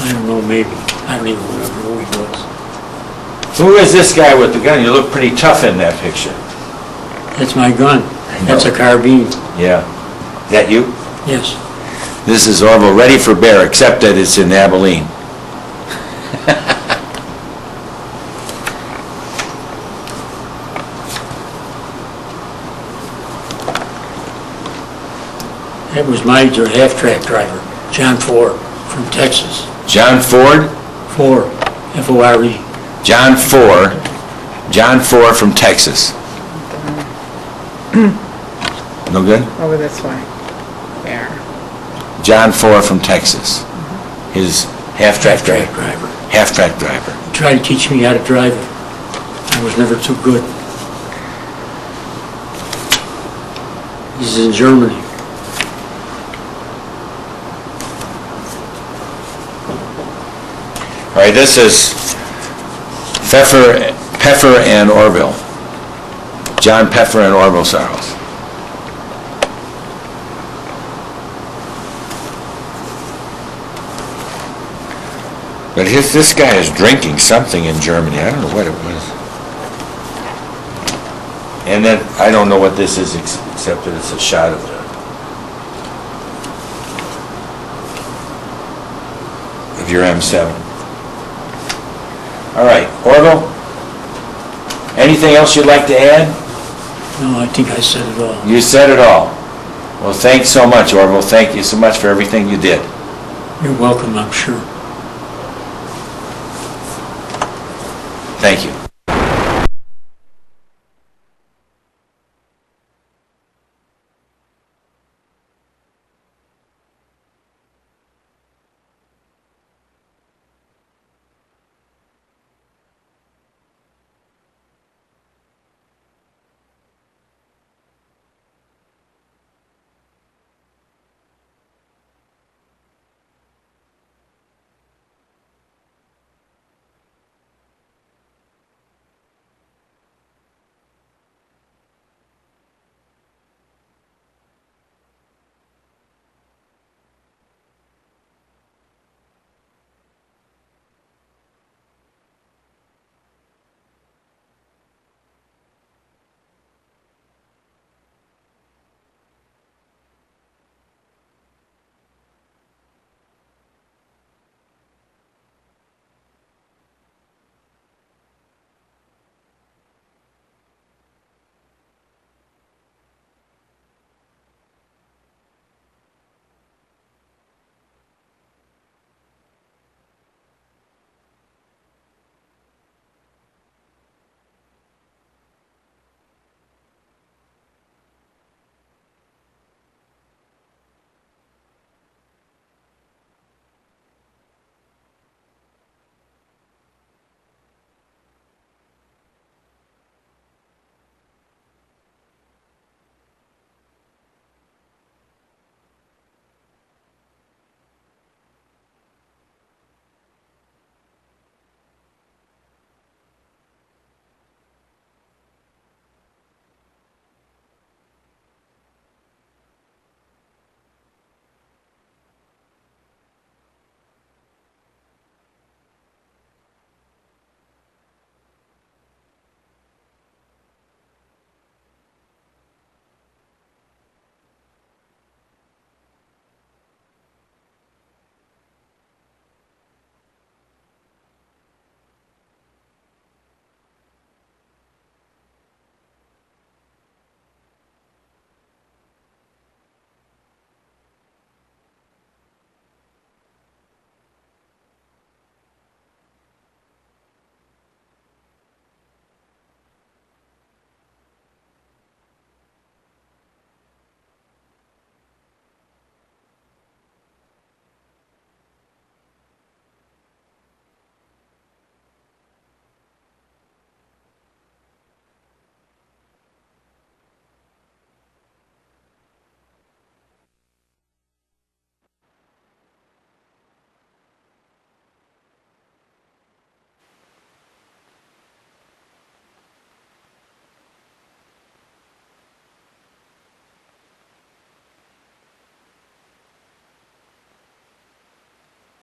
I don't know, maybe. I don't even remember who he was. Who is this guy with the gun? You look pretty tough in that picture. That's my gun. know. That's a carbine. Yeah. Is that you? Yes. This is Orville, ready for bear, except that it's in Abilene. That was my half-track driver, John Ford, from Texas. John Ford? Ford, F-O-R-E. John Ford. John Ford from Texas. No good? Over this way. There. John Ford from Texas. His half-track driver. driver. Half-track driver. He tried to teach me how to drive it. I was never too good. He's in Germany. All right, this is Pfeffer and Orville. John Pfeffer and Orville Sarles. But this guy is drinking something in Germany. I don't know what it was. And then, I don't know what this is except that it's a shot of your M7. All right, Orville, anything else you'd like to add? No, I think I said it all. You said it all. Well, thanks so much, Orville. Thank you so much for everything you did. You're welcome, I'm sure. Thank you.